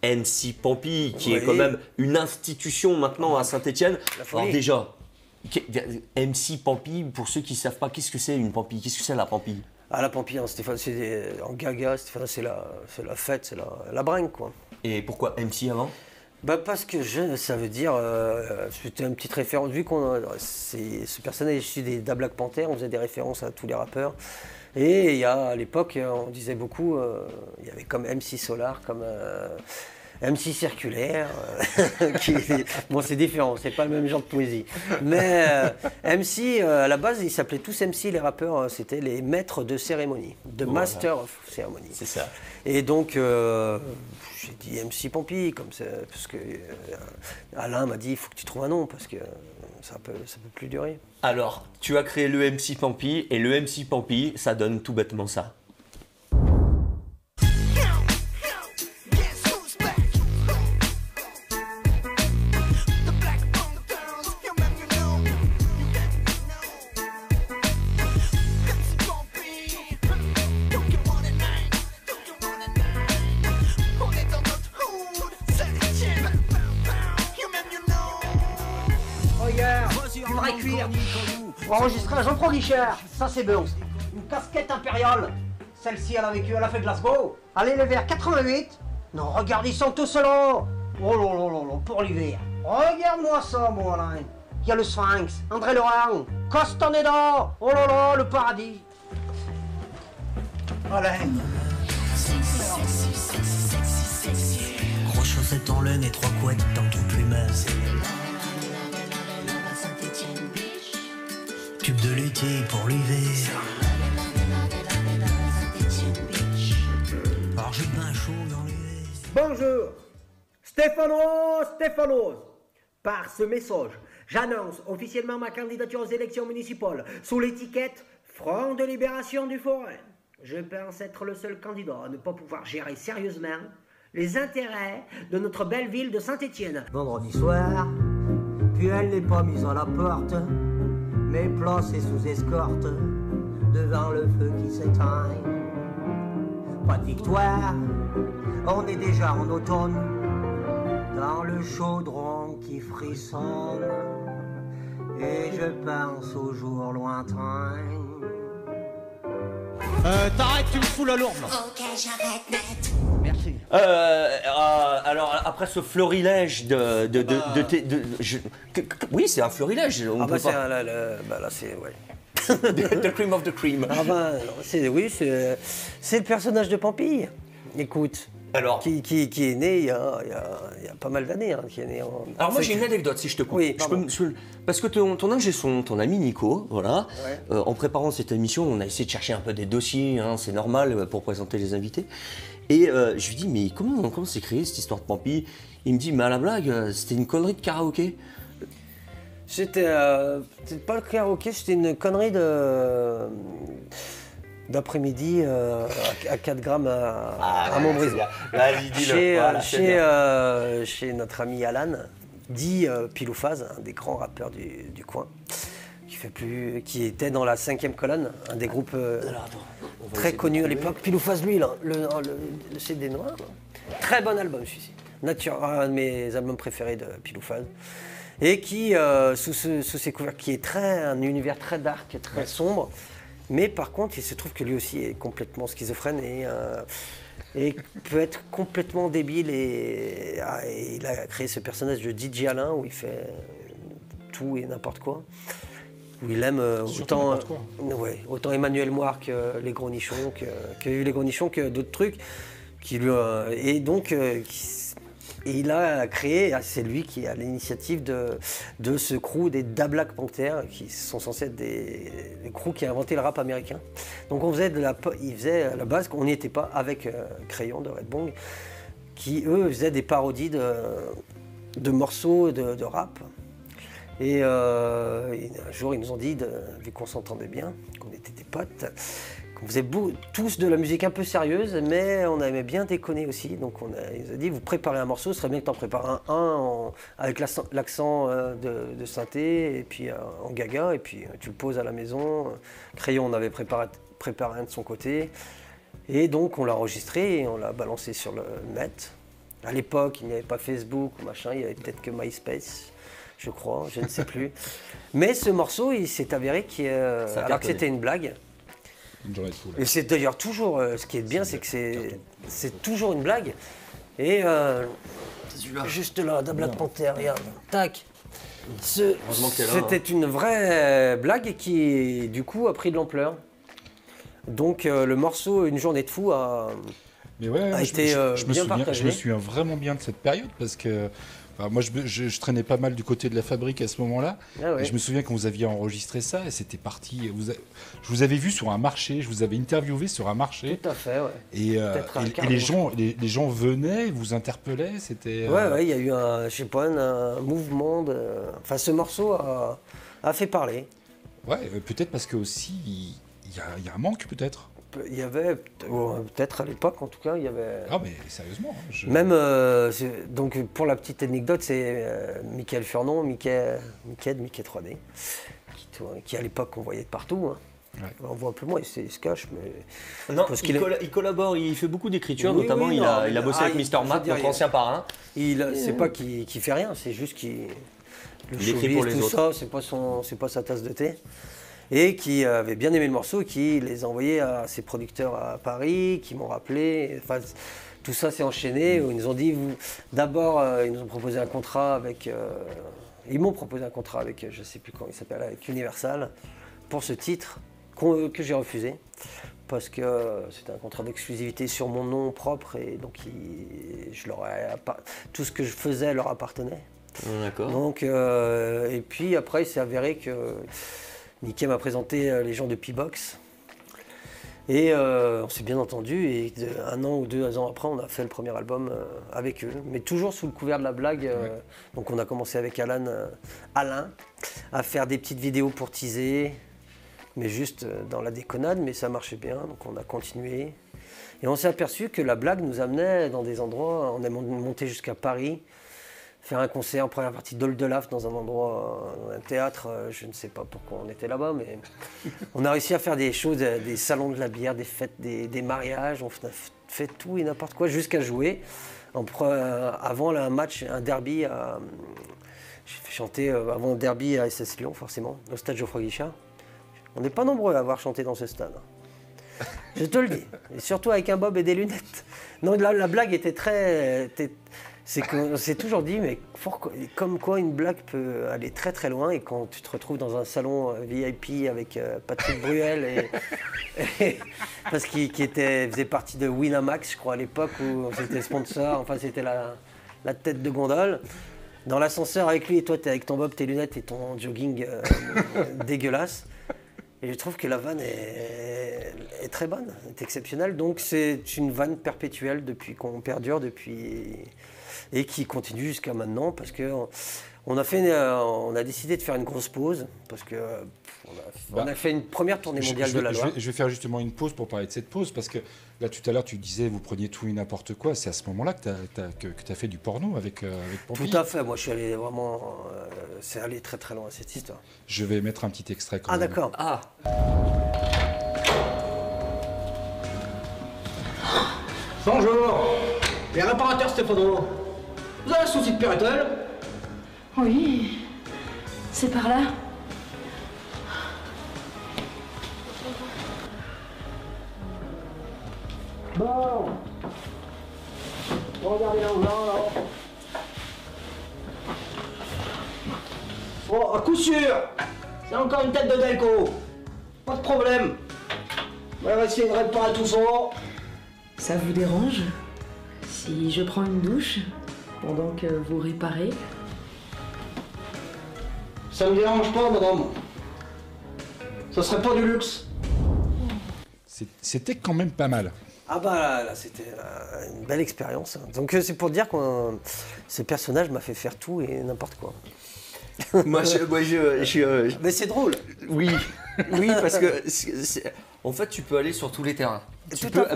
MC Pampi, qui est quand même une institution maintenant à Saint-Etienne. Alors déjà, MC Pampi, pour ceux qui ne savent pas, qu'est-ce que c'est une Pampi? Qu'est-ce que c'est la Pampi? Ah, la Pampi, hein, Stéphane, en gaga, Stéphane, c'est la fête, c'est la bringue, quoi. Et pourquoi MC avant? Parce que ça veut dire, c'était une petite référence, vu ce personnage est issu des Black Panther, on faisait des références à tous les rappeurs. Et à l'époque, on disait beaucoup, il y avait comme MC Solar, comme MC Circulaire, bon c'est différent, c'est pas le même genre de poésie. Mais MC, à la base, ils s'appelaient tous MC, les rappeurs, c'était les maîtres de cérémonie, de Master of Ceremony. C'est ça. Et donc, j'ai dit MC Pampi, comme ça, parce que Alain m'a dit, il faut que tu trouves un nom, parce que ça peut plus durer. Alors, tu as créé le MC Pampi, et le MC Pampi, ça donne tout bêtement ça. du vrai cuir. Pour enregistrer un Jean-Paul Guichard, ça c'est bon. Une casquette impériale. Celle-ci, elle a fait Glasgow. Allez, les verts 88. Non, regarde, ils sont tous là. Oh là là là là, pour l'hiver. Regarde-moi ça, mon Alain. Il y a le Sphinx, André Laurent, Costaneda. Oh là là, le paradis. Alain. Gros chaussettes en laine et 3 couettes dans ton plumeur. Tube de l'été pour l'hiver. Alors j'ai pain chaud dans l'hiver. Bonjour, Stéphanos. Par ce message, j'annonce officiellement ma candidature aux élections municipales sous l'étiquette Front de Libération du Forêt. Je pense être le seul candidat à ne pas pouvoir gérer sérieusement les intérêts de notre belle ville de Saint-Étienne. Vendredi soir, puis elle n'est pas mise à la porte, mais placée sous escorte devant le feu qui s'éteint. Pas de victoire, on est déjà en automne, dans le chaudron qui frissonne, et je pense aux jours lointains. T'arrêtes, tu me fous la lourde. Ok, j'arrête net. Merci. Alors, après ce florilège oui, c'est un florilège. On peut bah, pas... là, c'est... Ouais. The cream of the cream. Ah bah, c'est le personnage de Pampille. Écoute, alors, qui est né il y a pas mal d'années. Hein, qui est né en... Alors moi j'ai une anecdote si je te coupe. Oui, parce que ton ingé son, ton ami Nico, voilà, ouais. En préparant cette émission, on a essayé de chercher un peu des dossiers, hein, c'est normal pour présenter les invités. Et je lui dis mais comment s'est créée cette histoire de Pampille? Il me dit mais à la blague, c'était une connerie de karaoké. C'était pas le karaoké, c'était une connerie d'après-midi à 4 grammes à Montbrison. Vas-y, dis-le. Chez notre ami Alan, dit Pilouphase, un des grands rappeurs du coin, qui était dans la 5e colonne, un des groupes très connus à l'époque. Pilouphase, lui, là, le CD noir, là. Très bon album celui-ci. Un de mes albums préférés de Pilouphase. Et qui, sous ses couvertures, qui est un univers très dark, très sombre. Mais par contre, il se trouve que lui aussi est complètement schizophrène et peut être complètement débile. Et il a créé ce personnage de DJ Alain où il fait tout et n'importe quoi. Où il aime autant Emmanuel Moir que les Gros Nichons, que d'autres trucs. Et il a créé, c'est lui qui a l'initiative de ce crew des Da Black Panther, qui sont censés être des crews qui a inventé le rap américain. Donc il faisait à la base, on n'y était pas, avec Crayon de Red Bong, qui eux faisaient des parodies de morceaux de rap. Et un jour ils nous ont dit, vu qu'on s'entendait bien, qu'on était des potes, on faisait tous de la musique un peu sérieuse, mais on aimait bien déconner aussi. Donc il nous a dit, vous préparez un morceau, ce serait bien que tu en prépares un avec l'accent de synthé, et puis en gaga, et puis tu le poses à la maison. Crayon, on avait préparé un de son côté. Et donc on l'a enregistré et on l'a balancé sur le net. À l'époque, il n'y avait pas Facebook ou machin, il y avait peut-être que MySpace, je crois, je ne sais plus. Mais ce morceau, il s'est avéré alors que c'était une blague. Et c'est d'ailleurs toujours, ce qui est bien, c'est que c'est toujours une blague. Et juste là, Da Black Panther, regarde, tac. C'était une vraie blague qui, du coup, a pris de l'ampleur. Donc le morceau Une journée de fou a été bien partagé. Je me souviens vraiment bien de cette période parce que moi, je traînais pas mal du côté de la fabrique à ce moment-là. Ah ouais. Et je me souviens quand vous aviez enregistré ça, et c'était parti. Je vous avais vu sur un marché, je vous avais interviewé sur un marché. Tout à fait, ouais. Et les gens venaient, vous interpellaient, c'était... Ouais, il y a eu un mouvement de... Enfin, ce morceau a fait parler. Ouais, peut-être parce que aussi, il y a un manque, peut-être. Il y avait, peut-être à l'époque en tout cas, il y avait... Ah mais sérieusement. Même, donc pour la petite anecdote, c'est Michael Furnon, Mickey de Mickey 3D, qui à l'époque on voyait de partout. Hein. On voit un peu moins, il se cache, mais... Non, parce il collabore, il fait beaucoup d'écriture, Oui, notamment oui, il non, a bossé avec Mr. Matt, dire, notre ancien parrain. C'est pas qu'il fait rien, c'est juste qu'il... Le Il écrit pour les tout autres. ça, c'est pas sa tasse de thé. Et qui avait bien aimé le morceau, et qui les a envoyés à ses producteurs à Paris, qui m'ont rappelé. Enfin, tout ça s'est enchaîné, où ils nous ont dit, d'abord, ils nous ont proposé un contrat avec... ils m'ont proposé un contrat avec, je sais plus comment il s'appelle, avec Universal, pour ce titre, que j'ai refusé. Parce que c'était un contrat d'exclusivité sur mon nom propre, et donc tout ce que je faisais leur appartenait. D'accord. Donc, et puis après, il s'est avéré que Mickey m'a présenté les gens de P-Box. Et on s'est bien entendu, et 1 an ou 2 ans après, on a fait le premier album avec eux. Mais toujours sous le couvert de la blague. Donc on a commencé avec Alain à faire des petites vidéos pour teaser, mais juste dans la déconnade, mais ça marchait bien, donc on a continué. Et on s'est aperçu que la blague nous amenait dans des endroits, on est monté jusqu'à Paris, faire un concert en première partie d'Oldelaf dans un endroit, un théâtre, je ne sais pas pourquoi on était là-bas, mais on a réussi à faire des choses, des salons de la bière, des fêtes, des mariages, on a fait tout et n'importe quoi jusqu'à jouer. Avant un match, un derby, j'ai fait chanter avant un derby à SS Lyon forcément, au stade Geoffroy Guichard. On n'est pas nombreux à avoir chanté dans ce stade. Je te le dis, et surtout avec un bob et des lunettes. Non, la blague était très... C'est qu'on s'est toujours dit, mais comme quoi une blague peut aller très très loin, et quand tu te retrouves dans un salon VIP avec Patrick Bruel, parce qu'il faisait partie de Winamax, je crois, à l'époque, où c'était sponsor, enfin c'était la tête de gondole. Dans l'ascenseur avec lui, et toi, tu es avec ton bob, tes lunettes et ton jogging dégueulasse. Et je trouve que la vanne est très bonne, est exceptionnelle. Donc c'est une vanne perpétuelle qu'on perdure depuis... et qui continue jusqu'à maintenant, parce qu'on a décidé de faire une grosse pause, parce qu'on a fait une première tournée mondiale de la Loire. Je vais faire justement une pause pour parler de cette pause, parce que là tout à l'heure tu disais vous preniez tout et n'importe quoi, c'est à ce moment-là que tu as fait du porno avec Pompille. Tout à fait, moi je suis allé vraiment, c'est allé très très loin cette histoire. Je vais mettre un petit extrait quand même. D'accord. Ah. Bonjour, les réparateurs Stéphano. Vous avez un souci de Péritel? Oui, c'est par là. Bon. Regardez là, là. Bon, à coup sûr, c'est encore une tête de Delco. Pas de problème. On va essayer de réparer tout ça. Ça vous dérange si je prends une douche pendant que vous réparez? Ça me dérange pas, madame. Ça serait pas du luxe. C'était quand même pas mal. Ah bah là c'était une belle expérience. Donc c'est pour dire que ce personnage m'a fait faire tout et n'importe quoi. Moi, Mais c'est drôle. Oui, parce que en fait, tu peux aller sur tous les terrains.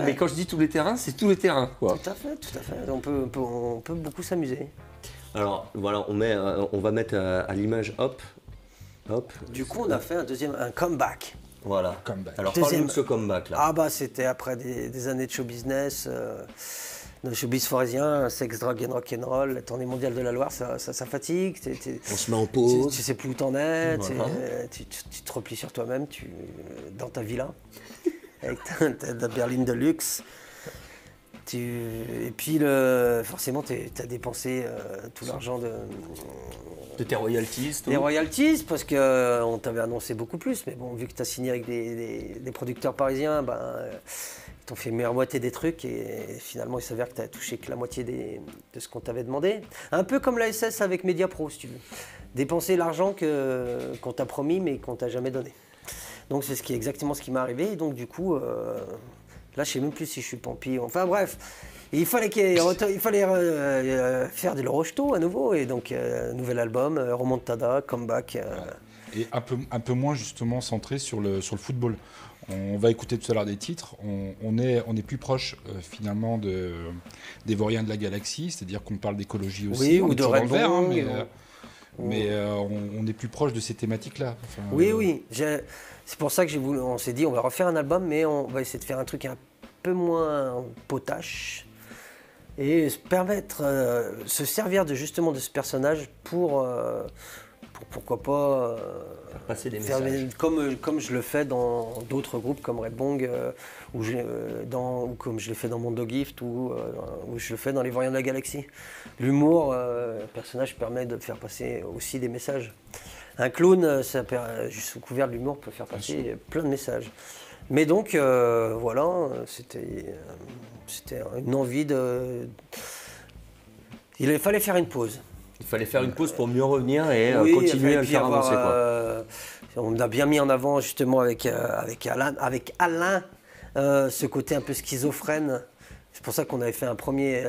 Mais quand je dis tous les terrains, c'est tous les terrains, quoi. Tout à fait. On peut beaucoup s'amuser. Alors voilà, on va mettre à l'image, hop. Du coup, on a fait un comeback. Voilà. Comeback. Alors parle-nous de ce comeback là. Ah bah c'était après des années de show business, de showbiz forésien, sex, drug and rock'n'roll, la tournée mondiale de la Loire, ça fatigue. On se met en pause. Tu sais plus où t'en es, Voilà. tu te replies sur toi-même, dans ta villa, avec ta berline de luxe. Et puis forcément, t'as dépensé tout l'argent de tes royalties. Des royalties, parce qu'on t'avait annoncé beaucoup plus. Mais bon, vu que tu as signé avec des producteurs parisiens, ils t'ont fait la moitié des trucs. Et finalement, il s'avère que tu as touché que la moitié de ce qu'on t'avait demandé. Un peu comme la SS avec Mediapro, si tu veux. Dépenser l'argent qu'on t'a promis, mais qu'on t'a jamais donné. Donc c'est exactement ce qui m'est arrivé. Et donc du coup, là, je ne sais même plus si je suis Pompille. Enfin bref. Il fallait faire du Rocheteau à nouveau, et donc nouvel album, Remontada, comeback. Et un peu moins justement centré sur le football. On va écouter tout à l'heure des titres. On est plus proche finalement des Vauriens de la Galaxie, c'est-à-dire qu'on parle d'écologie aussi. Oui, ou de Red Bull. mais on est plus proche de ces thématiques-là. Enfin, Oui. C'est pour ça que on s'est dit on va refaire un album, mais on va essayer de faire un truc un peu moins potache et se servir justement de ce personnage pour pourquoi pas passer des faire messages. comme je le fais dans d'autres groupes comme Red Bong ou comme je l'ai fait dans Mondo Gift ou je le fais dans Les Voyants de la Galaxie. L'humour, le personnage permet de faire passer aussi des messages. Un clown, juste sous couvert de l'humour, peut faire passer plein de messages. Mais donc, voilà, c'était une envie de... Il fallait faire une pause. Il fallait faire une pause pour mieux revenir et continuer à le faire avancer. On a bien mis en avant justement avec Alain ce côté un peu schizophrène. C'est pour ça qu'on avait fait un premier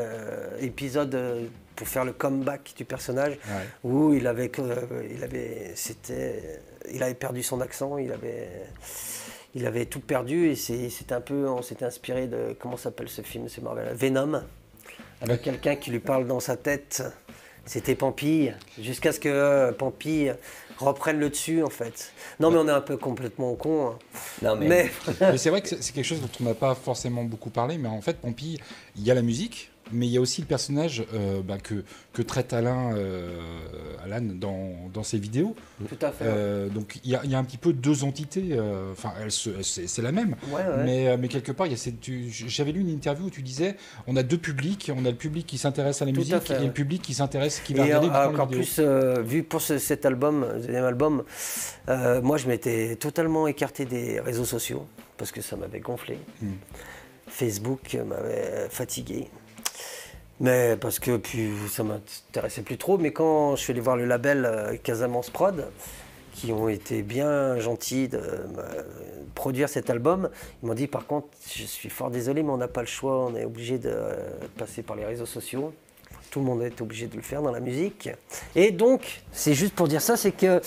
épisode pour faire le comeback du personnage, où il avait perdu son accent, il avait tout perdu, et on s'était inspiré de, comment s'appelle ce film, c'est Marvel, Venom, avec quelqu'un qui lui parle dans sa tête. C'était Pampille, jusqu'à ce que Pampille reprenne le dessus en fait. Non mais on est un peu complètement con. Hein. Non, mais c'est vrai que c'est quelque chose dont on n'a pas forcément beaucoup parlé, mais en fait Pampille, il y a la musique, mais il y a aussi le personnage que traite Alan dans ses vidéos. Tout à fait. Donc il y a un petit peu deux entités, enfin c'est la même, mais quelque part, j'avais lu une interview où tu disais on a deux publics, on a le public qui s'intéresse à la musique et le public qui va regarder encore plus, vu pour cet album, le deuxième album, moi je m'étais totalement écarté des réseaux sociaux parce que ça m'avait gonflé. Facebook m'avait fatigué. Mais parce que puis, ça m'intéressait plus trop. Mais quand je suis allé voir le label Casamance Prod, qui ont été bien gentils de produire cet album, ils m'ont dit par contre, je suis fort désolé, mais on n'a pas le choix, on est obligé de passer par les réseaux sociaux. Tout le monde est obligé de le faire dans la musique. Et donc, c'est juste pour dire ça, c'est que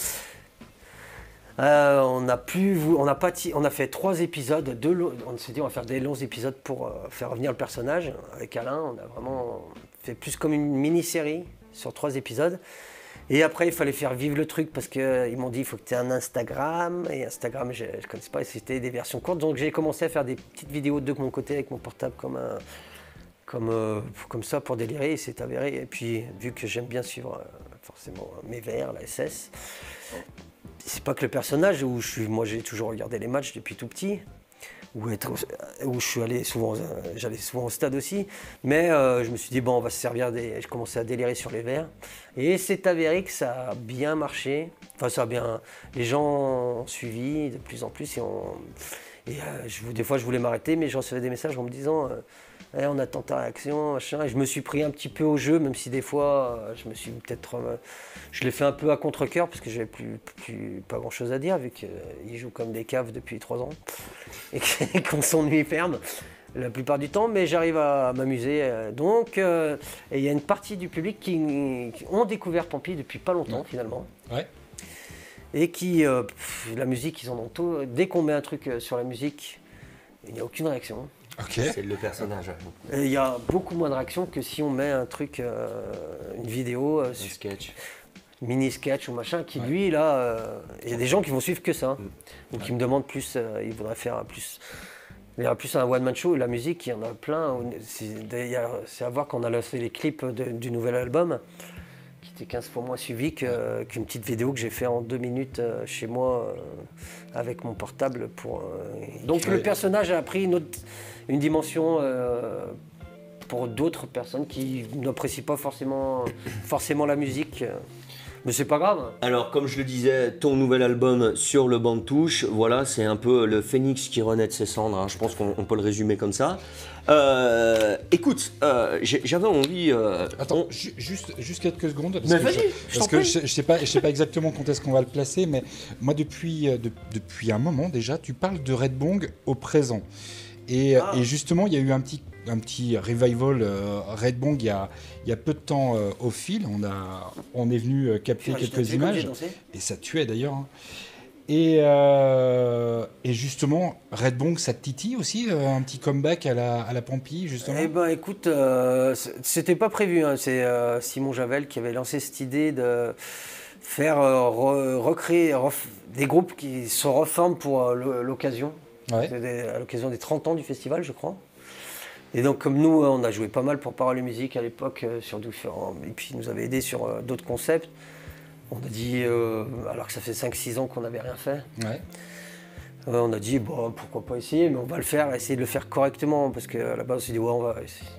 on a fait 3 épisodes, on s'est dit on va faire des longs épisodes pour faire revenir le personnage. Avec Alain, on a vraiment fait plus comme une mini-série sur 3 épisodes. Et après, il fallait faire vivre le truc parce qu'ils m'ont dit il faut que tu aies un Instagram. Et Instagram, je ne connaissais pas, c'était des versions courtes. Donc j'ai commencé à faire des petites vidéos de mon côté avec mon portable comme ça pour délirer. Et c'est avéré. Et puis, vu que j'aime bien suivre forcément mes VR, la SS, c'est pas que le personnage moi j'ai toujours regardé les matchs depuis tout petit, où je suis allé souvent, j'allais souvent au stade aussi, mais je me suis dit bon on va se servir je commençais à délirer sur les verres et c'est avéré que ça a bien marché, les gens ont suivi de plus en plus des fois je voulais m'arrêter mais je recevais des messages en me disant on attend ta réaction, machin. Et je me suis pris un petit peu au jeu, même si des fois, je l'ai fait un peu à contre-cœur, parce que j'avais pas grand-chose à dire, vu qu'ils jouent comme des caves depuis 3 ans, et qu'on s'ennuie ferme la plupart du temps, mais j'arrive à m'amuser. Donc, et il y a une partie du public qui ont découvert Pampille depuis pas longtemps, finalement. Ouais. Et qui, la musique, ils en ont tout. Dès qu'on met un truc sur la musique, il n'y a aucune réaction. Okay. C'est le personnage. Il y a beaucoup moins de réactions que si on met un truc, une vidéo, sketch. Mini-sketch ou machin, qui lui, là, il y a des gens qui vont suivre que ça, ou qui me demandent plus, ils voudraient faire plus. Il y a plus un one-man show, la musique, il y en a plein. C'est à voir qu'on a lancé les clips du nouvel album, qui était 15 fois moins suivi qu'une petite vidéo que j'ai fait en 2 minutes chez moi avec mon portable. Donc le personnage a pris une dimension pour d'autres personnes qui n'apprécient pas forcément la musique. Mais c'est pas grave. Alors, comme je le disais, ton nouvel album sur le banc de touche, voilà, c'est un peu le phénix qui renaît de ses cendres. Hein. Je pense qu'on peut le résumer comme ça. Écoute, j'avais envie. Attends, juste quelques secondes. Mais vas-y, parce que je sais pas exactement quand est-ce qu'on va le placer, mais moi depuis un moment déjà, tu parles de Red Bong au présent. Et justement, il y a eu un petit revival Red Bong il y a peu de temps au fil. On est venu capter quelques images. Et ça tuait d'ailleurs. Hein. Et justement, Red Bong, ça te titille aussi, un petit comeback à la Pampille, justement? Eh ben écoute, c'était pas prévu. Hein. C'est Simon Javel qui avait lancé cette idée recréer des groupes qui se reforment pour l'occasion. Ouais. À l'occasion des 30 ans du festival, je crois. Et donc, comme nous, on a joué pas mal pour Paroles et Musique à l'époque, sur différents. Et puis, ils nous avaient aidés sur d'autres concepts. On a dit, alors que ça fait 5-6 ans qu'on n'avait rien fait, on a dit, bon, pourquoi pas essayer, mais on va le faire, essayer de le faire correctement. Parce qu'à la base, on s'est dit, ouais, on va essayer.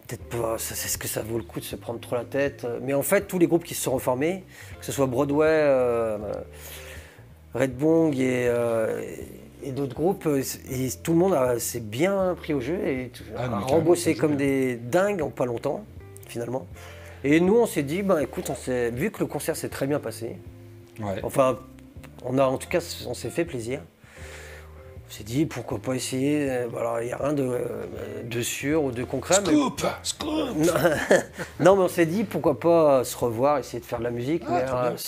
Peut-être pas, c'est ce que ça vaut le coup de se prendre trop la tête. Mais en fait, tous les groupes qui se sont reformés, que ce soit Broadway, Red Bong et d'autres groupes, et tout le monde s'est bien pris au jeu et a rembossé comme des dingues en pas longtemps, finalement. Et nous, on s'est dit, ben écoute, vu que le concert s'est très bien passé, enfin, en tout cas, on s'est fait plaisir. On s'est dit, pourquoi pas essayer. Alors, il n'y a rien de sûr ou de concret. Scoop. Non, mais on s'est dit, pourquoi pas se revoir, essayer de faire de la musique, mais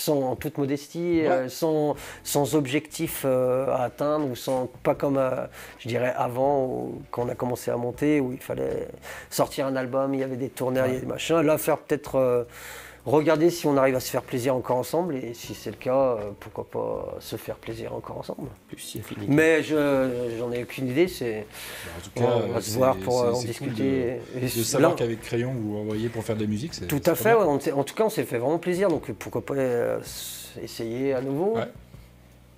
en toute modestie, sans objectif à atteindre, ou pas comme, je dirais, avant, quand on a commencé à monter, où il fallait sortir un album, il y avait des tournées, il y avait des machins. Là, faire peut-être... regarder si on arrive à se faire plaisir encore ensemble, et si c'est le cas, pourquoi pas se faire plaisir encore ensemble. Mais j'en ai aucune idée, en tout cas, on va se voir pour en discuter. Cool de savoir qu'avec Crayon vous envoyez pour faire de la musique, c'est tout à fait, en tout cas on s'est fait vraiment plaisir, donc pourquoi pas essayer à nouveau.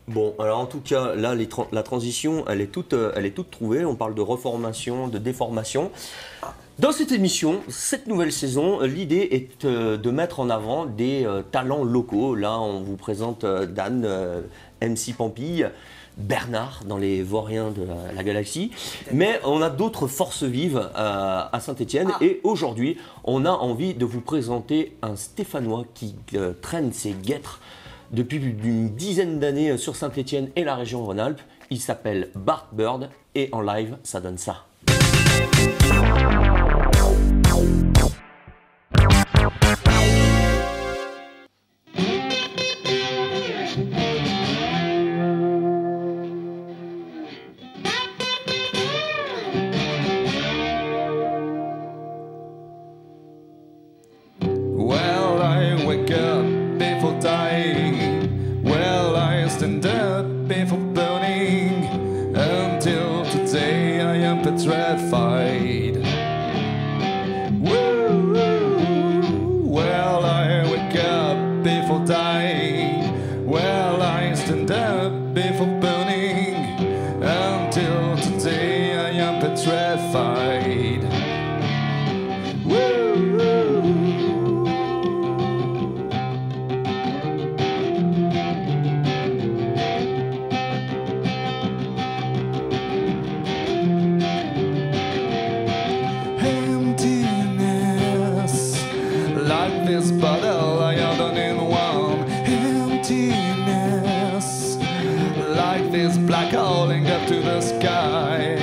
Bon, alors en tout cas, là, la transition, elle est toute trouvée. On parle de reformation, de déformation. Dans cette émission, cette nouvelle saison, l'idée est de mettre en avant des talents locaux. Là, on vous présente Dan, MC Pampille, Bernard dans les Vauriens de la Galaxie. Mais on a d'autres forces vives à Saint-Étienne. Et aujourd'hui, on a envie de vous présenter un Stéphanois qui traîne ses guêtres depuis une dizaine d'années sur Saint-Étienne et la région Rhône-Alpes. Il s'appelle Bart Bird et en live, ça donne ça. Petrified. Woo, well, I wake up before dying. Well, I stand up before burning. Until today, I am petrified. Woo. This bottle I have done in one emptiness, like this black hole linked up to the sky.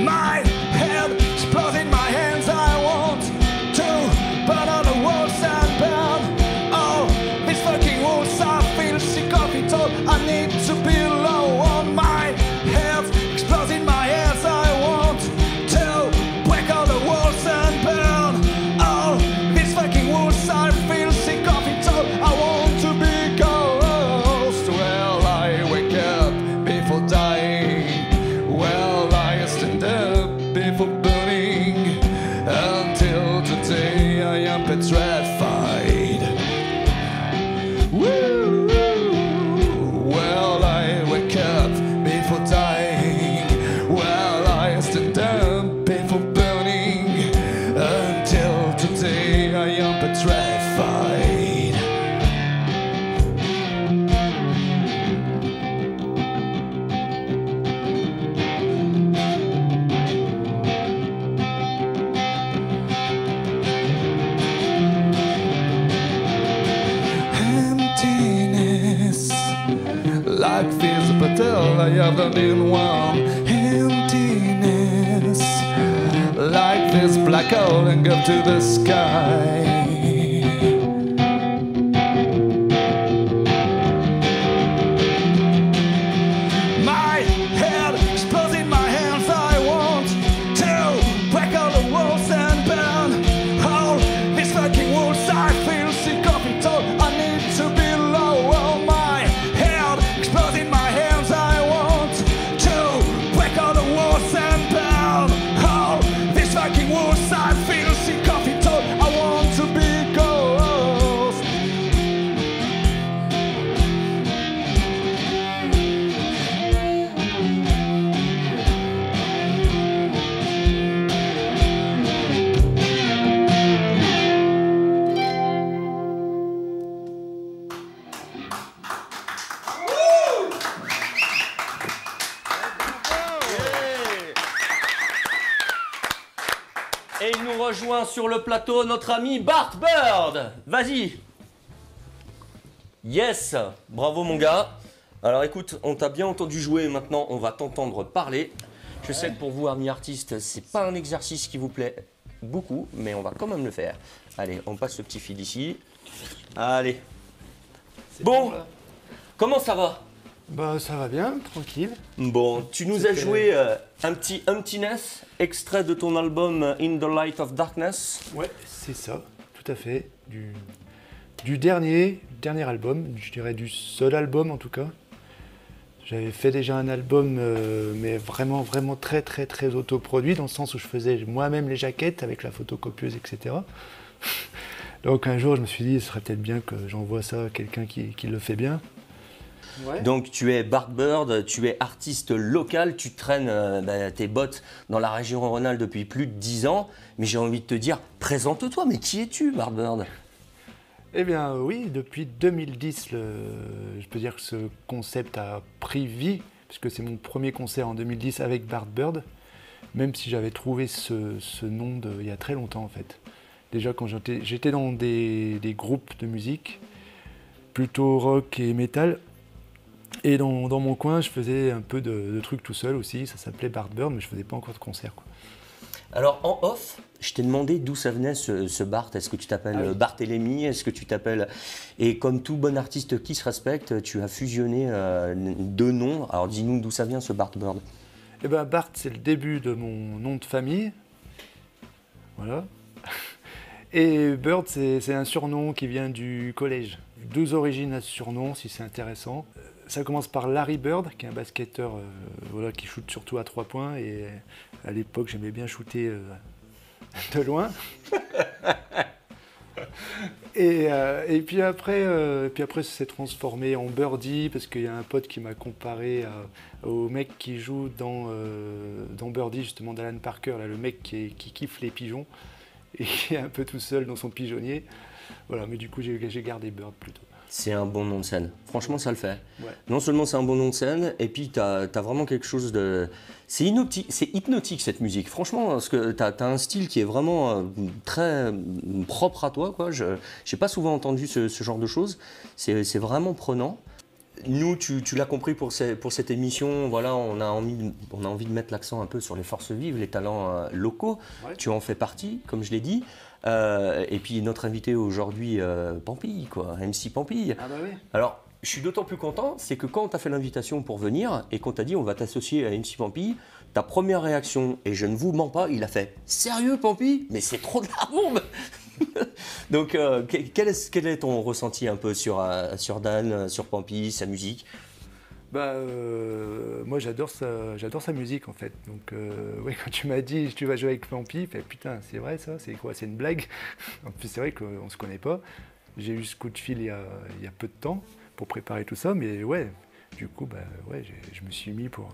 My head explodes in my hands. I want to burn all the walls and burn all these fucking walls. I feel sick of it all. I need to be low on my head. Explodes in my hands. I want to break all the walls and burn all these fucking walls. I feel sick of it all. I want to be ghost. Well, I wake up before dying. Well, I stand up before burning. Until today I am petrified. Woo! Well, I wake up before dying. Well, I stand up before burning. Until today I am petrified. Emptiness, like this battle I have done in one. Emptiness, like this black hole and up to the sky. Et il nous rejoint sur le plateau notre ami Bart Bird. Vas-y. Yes, bravo mon gars. Alors écoute, on t'a bien entendu jouer, maintenant on va t'entendre parler. Je sais que pour vous, amis artistes, c'est pas un exercice qui vous plaît beaucoup, mais on va quand même le faire. Allez, on passe le petit fil ici. Allez. Bon, comment ça va? Bah ça va bien, tranquille. Bon, tu nous as joué un petit Emptiness, extrait de ton album In the Light of Darkness. Ouais, c'est ça, tout à fait. Du dernier album, je dirais du seul album en tout cas. J'avais fait déjà un album, mais vraiment très autoproduit, dans le sens où je faisais moi-même les jaquettes avec la photocopieuse, etc. Donc un jour, je me suis dit, ce serait peut-être bien que j'envoie ça à quelqu'un qui le fait bien. Ouais. Donc tu es Bart Bird, tu es artiste local, tu traînes tes bottes dans la région Rhône-Alpes depuis plus de 10 ans. Mais j'ai envie de te dire, présente-toi, mais qui es-tu, Bart Bird? Eh bien oui, depuis 2010, je peux dire que ce concept a pris vie, puisque c'est mon premier concert en 2010 avec Bart Bird, même si j'avais trouvé ce nom il y a très longtemps en fait. Déjà quand j'étais dans des groupes de musique, plutôt rock et metal, et dans mon coin je faisais un peu de trucs tout seul aussi, ça s'appelait Bart Bird, mais je faisais pas encore de concert, quoi. Alors en off, je t'ai demandé d'où ça venait ce Bart. Est-ce que tu t'appelles Barthélemy? Est-ce que tu t'appelles... Et comme tout bon artiste qui se respecte, tu as fusionné deux noms. Alors dis-nous d'où ça vient ce Bart Bird. Eh bien Bart, c'est le début de mon nom de famille. Voilà. Et Bird, c'est un surnom qui vient du collège. Deux origines à ce surnom, si c'est intéressant. Ça commence par Larry Bird, qui est un basketteur qui shoot surtout à 3 points. Et à l'époque, j'aimais bien shooter de loin. et puis après, ça s'est transformé en Birdie, parce qu'il y a un pote qui m'a comparé au mec qui joue dans Birdie, justement, d'Alan Parker, là, le mec qui kiffe les pigeons et qui est un peu tout seul dans son pigeonnier. Voilà, mais du coup, j'ai gardé Bird plutôt. C'est un bon nom de scène. Franchement, ça le fait. Ouais. Non seulement c'est un bon nom de scène, et puis tu as vraiment quelque chose de... C'est hypnotique cette musique. Franchement, parce que tu as un style qui est vraiment très propre à toi, quoi. Je n'ai pas souvent entendu ce genre de choses. C'est vraiment prenant. Nous, tu l'as compris pour cette émission, voilà, on a envie de mettre l'accent un peu sur les forces vives, les talents locaux. Ouais. Tu en fais partie, comme je l'ai dit. Et puis notre invité aujourd'hui, Pampille, quoi, MC Pampille. Ah bah oui. Alors, je suis d'autant plus content, c'est que quand on t'a fait l'invitation pour venir et qu'on t'a dit on va t'associer à MC Pampille, ta première réaction, et je ne vous mens pas, il a fait « Sérieux Pampille? Mais c'est trop de la bombe !» Donc, quel est ton ressenti un peu sur Dan, sur Pampille, sa musique? Moi j'adore sa musique en fait. Donc ouais, quand tu m'as dit tu vas jouer avec Pampille, putain c'est vrai ça, c'est quoi, c'est une blague? En plus c'est vrai qu'on se connaît pas. J'ai eu ce coup de fil il y a peu de temps pour préparer tout ça, mais ouais, du coup je me suis mis pour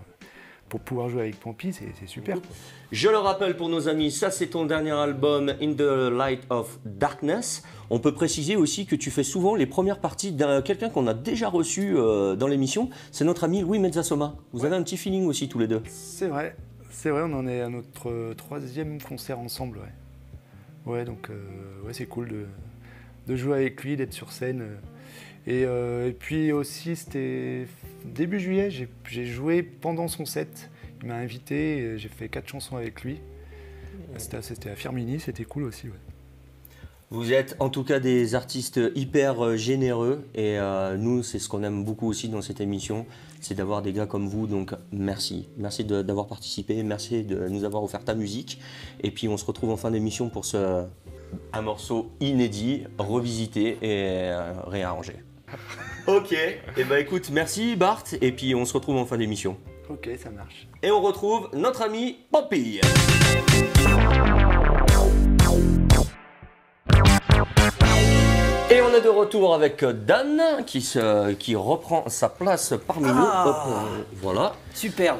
pouvoir jouer avec Pampille, c'est super, quoi. Je le rappelle pour nos amis, ça c'est ton dernier album In the Light of Darkness. On peut préciser aussi que tu fais souvent les premières parties d'un quelqu'un qu'on a déjà reçu dans l'émission, c'est notre ami Louis Mezzasoma. Vous avez un petit feeling aussi tous les deux. C'est vrai, on en est à notre 3e concert ensemble. Ouais, donc c'est cool de jouer avec lui, d'être sur scène. Et puis aussi, c'était début juillet, j'ai joué pendant son set. Il m'a invité, j'ai fait 4 chansons avec lui. C'était à Firminy, c'était cool aussi. Ouais. Vous êtes en tout cas des artistes hyper généreux et nous, c'est ce qu'on aime beaucoup aussi dans cette émission, c'est d'avoir des gars comme vous, donc merci. Merci d'avoir participé, merci de nous avoir offert ta musique. Et puis on se retrouve en fin d'émission pour un morceau inédit, revisité et réarrangé. Ok, et bah écoute, merci Bart, et puis on se retrouve en fin d'émission. Ok, ça marche. Et on retrouve notre ami Pampille. Et on est de retour avec Dan qui reprend sa place parmi nous. Hop, voilà. Superbe.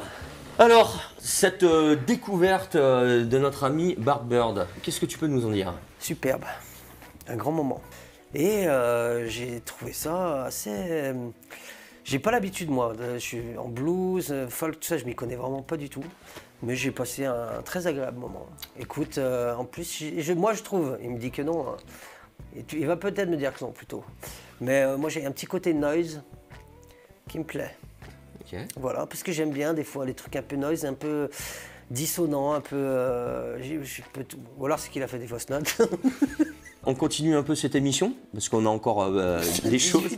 Alors, cette découverte de notre ami Bart Bird, qu'est-ce que tu peux nous en dire? Superbe. Un grand moment. Et j'ai trouvé ça assez... J'ai pas l'habitude, moi. Je suis en blues, folk, tout ça, je m'y connais vraiment pas du tout. Mais j'ai passé un très agréable moment. Écoute, en plus, moi je trouve, il me dit que non. Il va peut-être me dire que non plutôt. Mais moi j'ai un petit côté noise qui me plaît. Ok. Voilà, parce que j'aime bien des fois les trucs un peu noise, un peu dissonant, un peu. Ou alors c'est qu'il a fait des fausses notes. On continue un peu cette émission parce qu'on a encore des choses.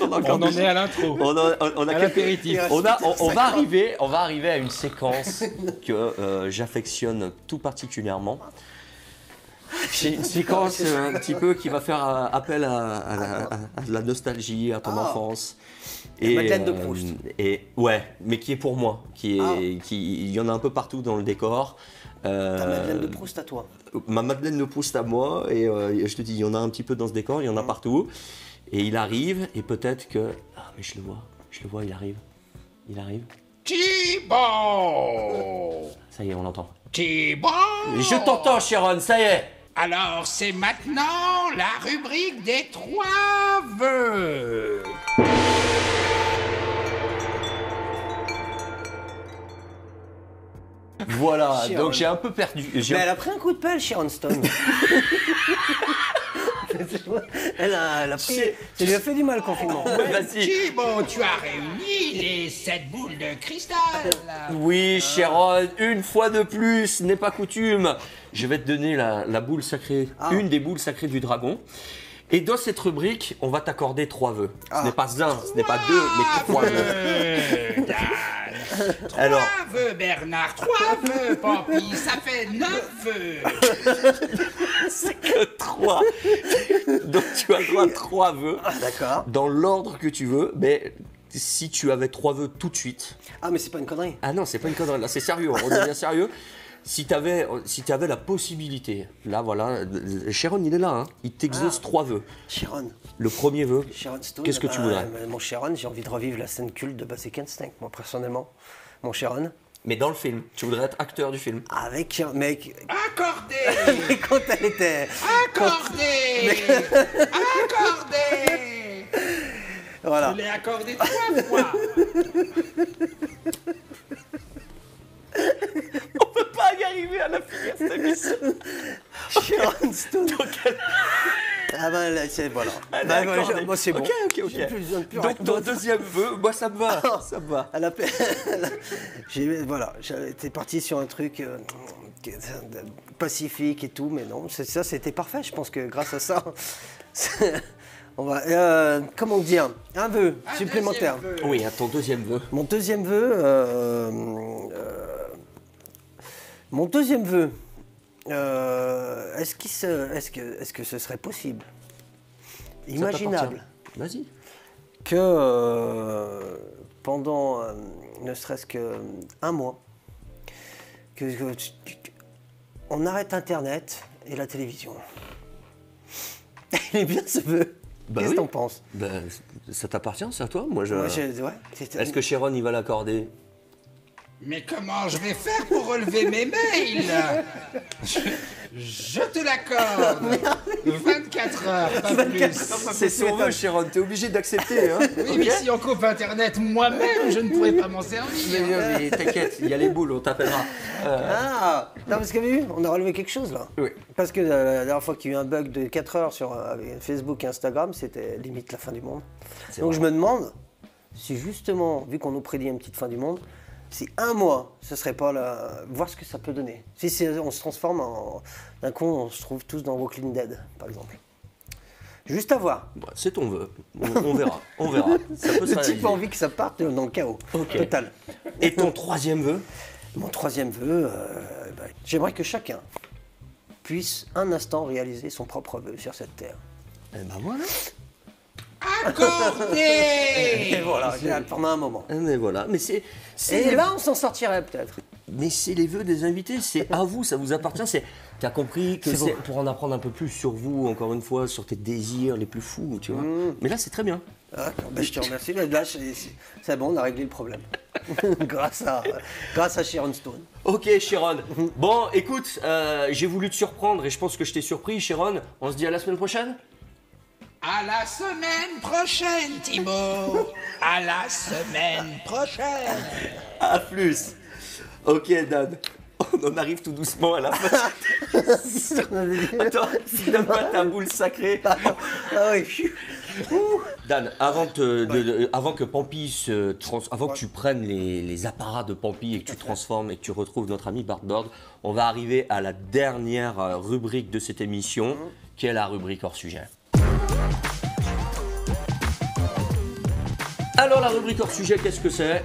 On en est à l'intro. On a à l'apéritif. On va arriver à une séquence que j'affectionne tout particulièrement. C'est une séquence un petit peu qui va faire appel à la nostalgie, à ton enfance. Et Madeleine de Proust. Ouais, mais qui est pour moi. Il y en a un peu partout dans le décor. Ta Madeleine de Proust à toi. Ma Madeleine de Proust à moi, et je te dis, il y en a un petit peu dans ce décor, il y en a partout. Et il arrive, et peut-être que... Ah, mais je le vois, il arrive. Thibaut! Ça y est, on l'entend. Thibaut! Je t'entends, Sharon, ça y est! Alors, c'est maintenant la rubrique des 3 vœux. Voilà, Sharon. donc j'ai un peu perdu. Mais elle a pris un coup de pelle, Sharon Stone. Elle a pris... Ça lui a fait du mal, le confinement. Vas-y. Thibaut, tu as réuni les 7 boules de cristal. Oui, Sharon, une fois de plus, n'est pas coutume. Je vais te donner la boule sacrée, une des boules sacrées du dragon. Et dans cette rubrique, on va t'accorder 3 vœux. Ce n'est pas un, ce n'est pas 2, mais 3 vœux. 3 vœux, Bernard, 3 vœux, Papy, ça fait 9 vœux. C'est que 3. Donc tu as le droit à 3 vœux. D'accord. Dans l'ordre que tu veux, mais si tu avais 3 vœux tout de suite. Ah, mais c'est pas une connerie. Ah non, c'est pas une connerie, là c'est sérieux, on redevient sérieux. Si tu avais la possibilité, là voilà, Sharon il est là, hein, il t'exauce 3 vœux. Sharon. Le premier vœu, Sharon Stone, qu'est-ce que tu voudrais? Mon Sharon, j'ai envie de revivre la scène culte de Basic Instinct, moi personnellement. Mon Sharon. Mais dans le film, tu voudrais être acteur du film. Avec un mec. Accordé. Mais quand elle était. Accordé. Accordé. Voilà. Je l'ai accordé 3 fois. On peut pas y arriver à la finir cette émission. Sharon Stone. Ah ben là, c'est voilà. Bah, moi c'est bon. Ok. J'ai plus besoin de plus Donc ton deuxième vœu, moi ça me va. Ça me va. J'étais parti sur un truc pacifique et tout, mais non, ça c'était parfait. Je pense que grâce à ça, on va. Comment dire, un vœu supplémentaire. Oui, à ton deuxième vœu. Mon deuxième vœu. Est-ce que ce serait possible, imaginable, vas-y, que pendant ne serait-ce qu'un mois, on arrête Internet et la télévision? Il est bien ce vœu. Qu'est-ce que t'en penses? Ça t'appartient, c'est à toi. Est-ce que Sharon il va l'accorder? Mais comment je vais faire pour relever mes mails? Je te l'accorde. 24 heures, pas plus. C'est son vœu, Sharon, t'es obligé d'accepter. Hein. Oui, mais si on coupe Internet moi-même, je ne pourrais pas m'en servir. Mais t'inquiète, il y a les boules, on t'appellera. Ah, non, parce que on a relevé quelque chose là. Oui. Parce que la dernière fois qu'il y a eu un bug de 4 heures sur Facebook et Instagram, c'était limite la fin du monde. Donc je me demande si justement, vu qu'on nous prédit une petite fin du monde, si un mois, ce serait pas voir ce que ça peut donner. Si on se transforme d'un coup, on se trouve tous dans Walking Dead, par exemple. Juste à voir. C'est ton vœu. On verra. On verra. Ça peut se Le type a envie que ça parte dans le chaos. Total. Et ton troisième vœu? Mon troisième vœu, j'aimerais que chacun puisse un instant réaliser son propre vœu sur cette terre. Et ben voilà. Accordé. Et voilà, pendant un moment. Mais voilà, mais et là, on s'en sortirait peut-être. Mais c'est les vœux des invités, c'est à vous, ça vous appartient. T'as compris que c'est pour en apprendre un peu plus sur vous, encore une fois, sur tes désirs les plus fous, tu vois. Mais là, c'est très bien. Ah, je te remercie. Là, c'est bon, on a réglé le problème. grâce à Sharon Stone. Ok, Sharon. Bon, écoute, j'ai voulu te surprendre et je pense que je t'ai surpris, Sharon. On se dit à la semaine prochaine? À la semaine prochaine, Thibaut. À la semaine prochaine. À plus. Ok, Dan. On en arrive tout doucement à la fin. Attends, si t'aimes pas ta boule sacrée. Ah oui. Dan, avant que Pampy avant que tu prennes les apparats de Pampy et que tu transformes et que tu retrouves notre ami Bart Bird, on va arriver à la dernière rubrique de cette émission, qui est la rubrique hors sujet. Alors la rubrique hors sujet, qu'est-ce que c'est ?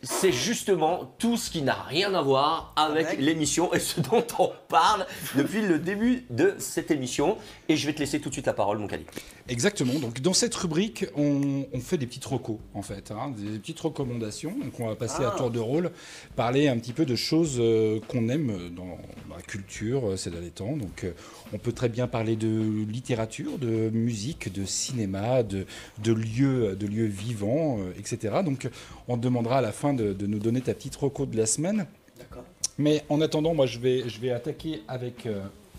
C'est justement tout ce qui n'a rien à voir avec l'émission et ce dont on parle depuis le début de cette émission. Et je vais te laisser tout de suite la parole, mon Cali. Exactement. Donc, dans cette rubrique, on fait des petites recos, en fait, des petites recommandations. Donc, on va passer à tour de rôle, parler un petit peu de choses qu'on aime dans la culture ces derniers temps. Donc, on peut très bien parler de littérature, de musique, de cinéma, de lieux vivants, etc. Donc, on te demandera à la fin de nous donner ta petite reco de la semaine. D'accord. Mais en attendant, moi, je vais attaquer avec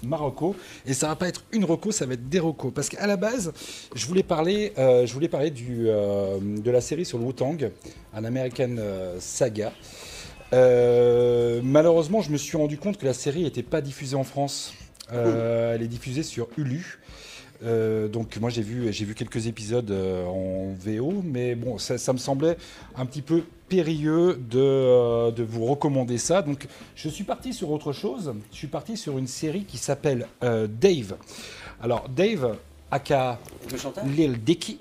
ma reco. Et ça va pas être une reco, ça va être des recos. Parce qu'à la base, je voulais parler de la série sur le Wu-Tang, un American Saga. Malheureusement, je me suis rendu compte que la série n'était pas diffusée en France. Elle est diffusée sur Hulu. Donc moi j'ai vu quelques épisodes en VO, mais bon ça me semblait un petit peu périlleux de vous recommander ça. Donc je suis parti sur autre chose. Je suis parti sur une série qui s'appelle Dave. Alors Dave, aka Lil Dicky.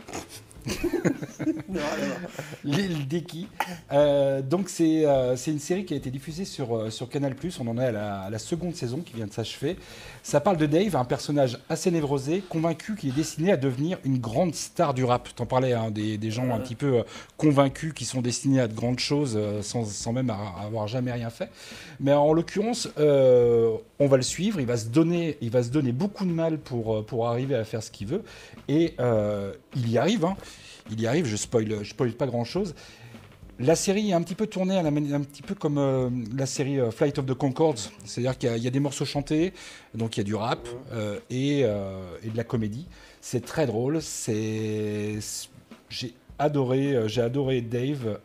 Lil Dicky. Donc c'est une série qui a été diffusée sur Canal+. On en est à la seconde saison qui vient de s'achever. Ça parle de Dave, un personnage assez névrosé, convaincu qu'il est destiné à devenir une grande star du rap. T'en parlais, des gens un petit peu convaincus qui sont destinés à de grandes choses sans même avoir jamais rien fait. Mais en l'occurrence, on va le suivre. Il va se donner beaucoup de mal pour arriver à faire ce qu'il veut. Et il y arrive. Il y arrive, je spoil pas grand-chose. La série est un petit peu tournée un petit peu comme la série Flight of the Conchords, c'est-à-dire qu'il y a des morceaux chantés, donc il y a du rap et de la comédie. C'est très drôle. J'ai adoré Dave,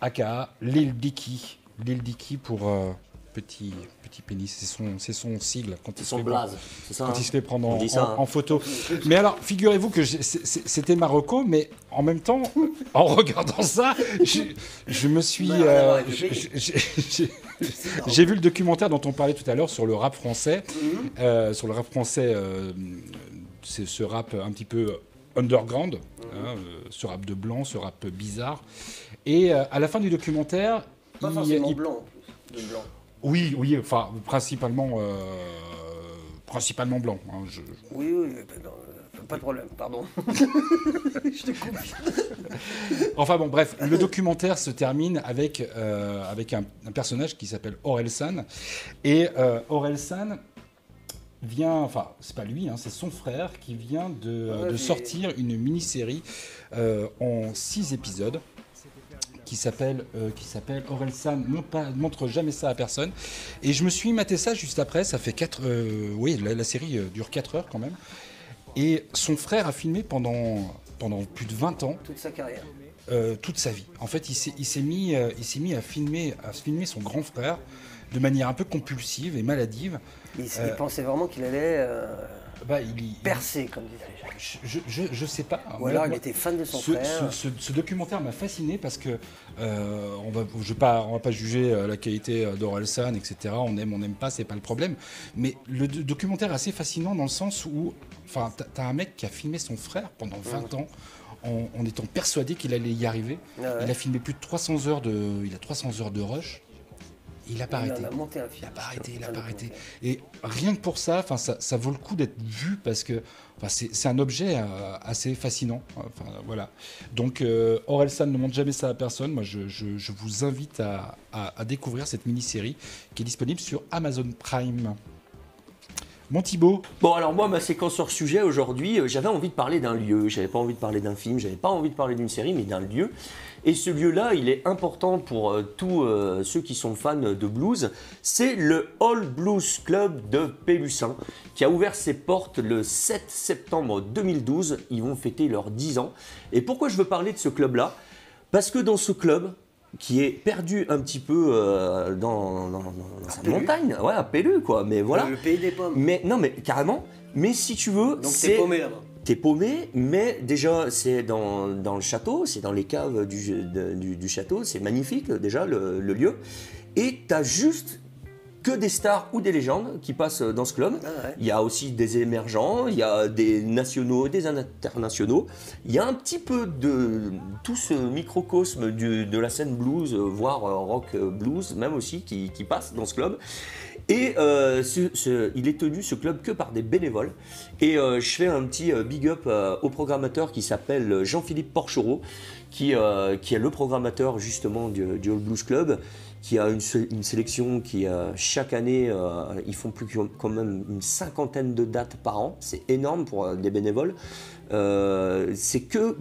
aka Lil Dicky. Lil Dicky pour petit pénis, c'est son sigle quand il se fait prendre en photo. Mais alors, figurez-vous que c'était Marocco, mais en même temps, en regardant ça, je me suis... j'ai vu le documentaire dont on parlait tout à l'heure sur le rap français. Sur le rap français, c'est ce rap un petit peu underground, ce rap de blanc, ce rap bizarre. Et à la fin du documentaire... Pas forcément blanc, de blanc. Oui, enfin, principalement blanc. Oui, pas de problème, pardon. Je te coupe. Enfin bon, bref, le documentaire se termine avec un personnage qui s'appelle Orelsan. Et Orelsan vient, enfin, c'est pas lui, c'est son frère qui vient de sortir une mini-série en 6 épisodes. Qui s'appelle Orelsan montre jamais ça à personne. Et je me suis maté ça juste après. Ça fait 4... la série dure 4 heures quand même. Et son frère a filmé pendant plus de 20 ans. Toute sa carrière. Toute sa vie. En fait, il s'est mis à filmer son grand frère de manière un peu compulsive et maladive. Il pensait vraiment qu'il allait percer, comme disait. Je sais pas. Ou alors il était fan de son frère. Ce documentaire m'a fasciné parce que on va pas juger la qualité d'Orelsan, etc. On n'aime pas, c'est pas le problème. Mais le documentaire est assez fascinant dans le sens où, enfin, t'as un mec qui a filmé son frère pendant 20 ans. En étant persuadé qu'il allait y arriver. Il a filmé plus de 300 heures de rush. Il n'a pas arrêté. Il n'a pas arrêté. Et rien que pour ça, ça vaut le coup d'être vu parce que c'est un objet assez fascinant. Enfin, voilà. Donc, Orelsan ne montre jamais ça à personne. Moi, je vous invite à découvrir cette mini-série qui est disponible sur Amazon Prime. Mon Thibaut. Bon, alors moi, ma séquence hors sujet aujourd'hui, j'avais envie de parler d'un lieu. J'avais pas envie de parler d'un film, j'avais pas envie de parler d'une série, mais d'un lieu. Et ce lieu-là, il est important pour tous ceux qui sont fans de blues. C'est le All Blues Club de Pélussin, qui a ouvert ses portes le 7 septembre 2012. Ils vont fêter leurs 10 ans. Et pourquoi je veux parler de ce club-là ? Parce que dans ce club, qui est perdu un petit peu dans sa montagne, ouais, à Pellu, quoi, mais voilà. Le pays des pommes. Mais non, mais carrément. Mais si tu veux, donc t'es paumé là-bas. T'es paumé, mais déjà c'est dans le château, c'est dans les caves du château, c'est magnifique déjà le lieu. Et t'as juste que des stars ou des légendes qui passent dans ce club. Ah ouais. Il y a aussi des émergents, il y a des nationaux, des internationaux. Il y a un petit peu de tout ce microcosme de la scène blues, voire rock blues même aussi, qui passe dans ce club. Et il est tenu, ce club, que par des bénévoles. Et je fais un petit big up au programmateur qui s'appelle Jean-Philippe Porchereau, qui est le programmateur justement du All Blues Club, qui a une sélection qui, chaque année, ils font plus quand même une 50aine de dates par an. C'est énorme pour des bénévoles. C'est que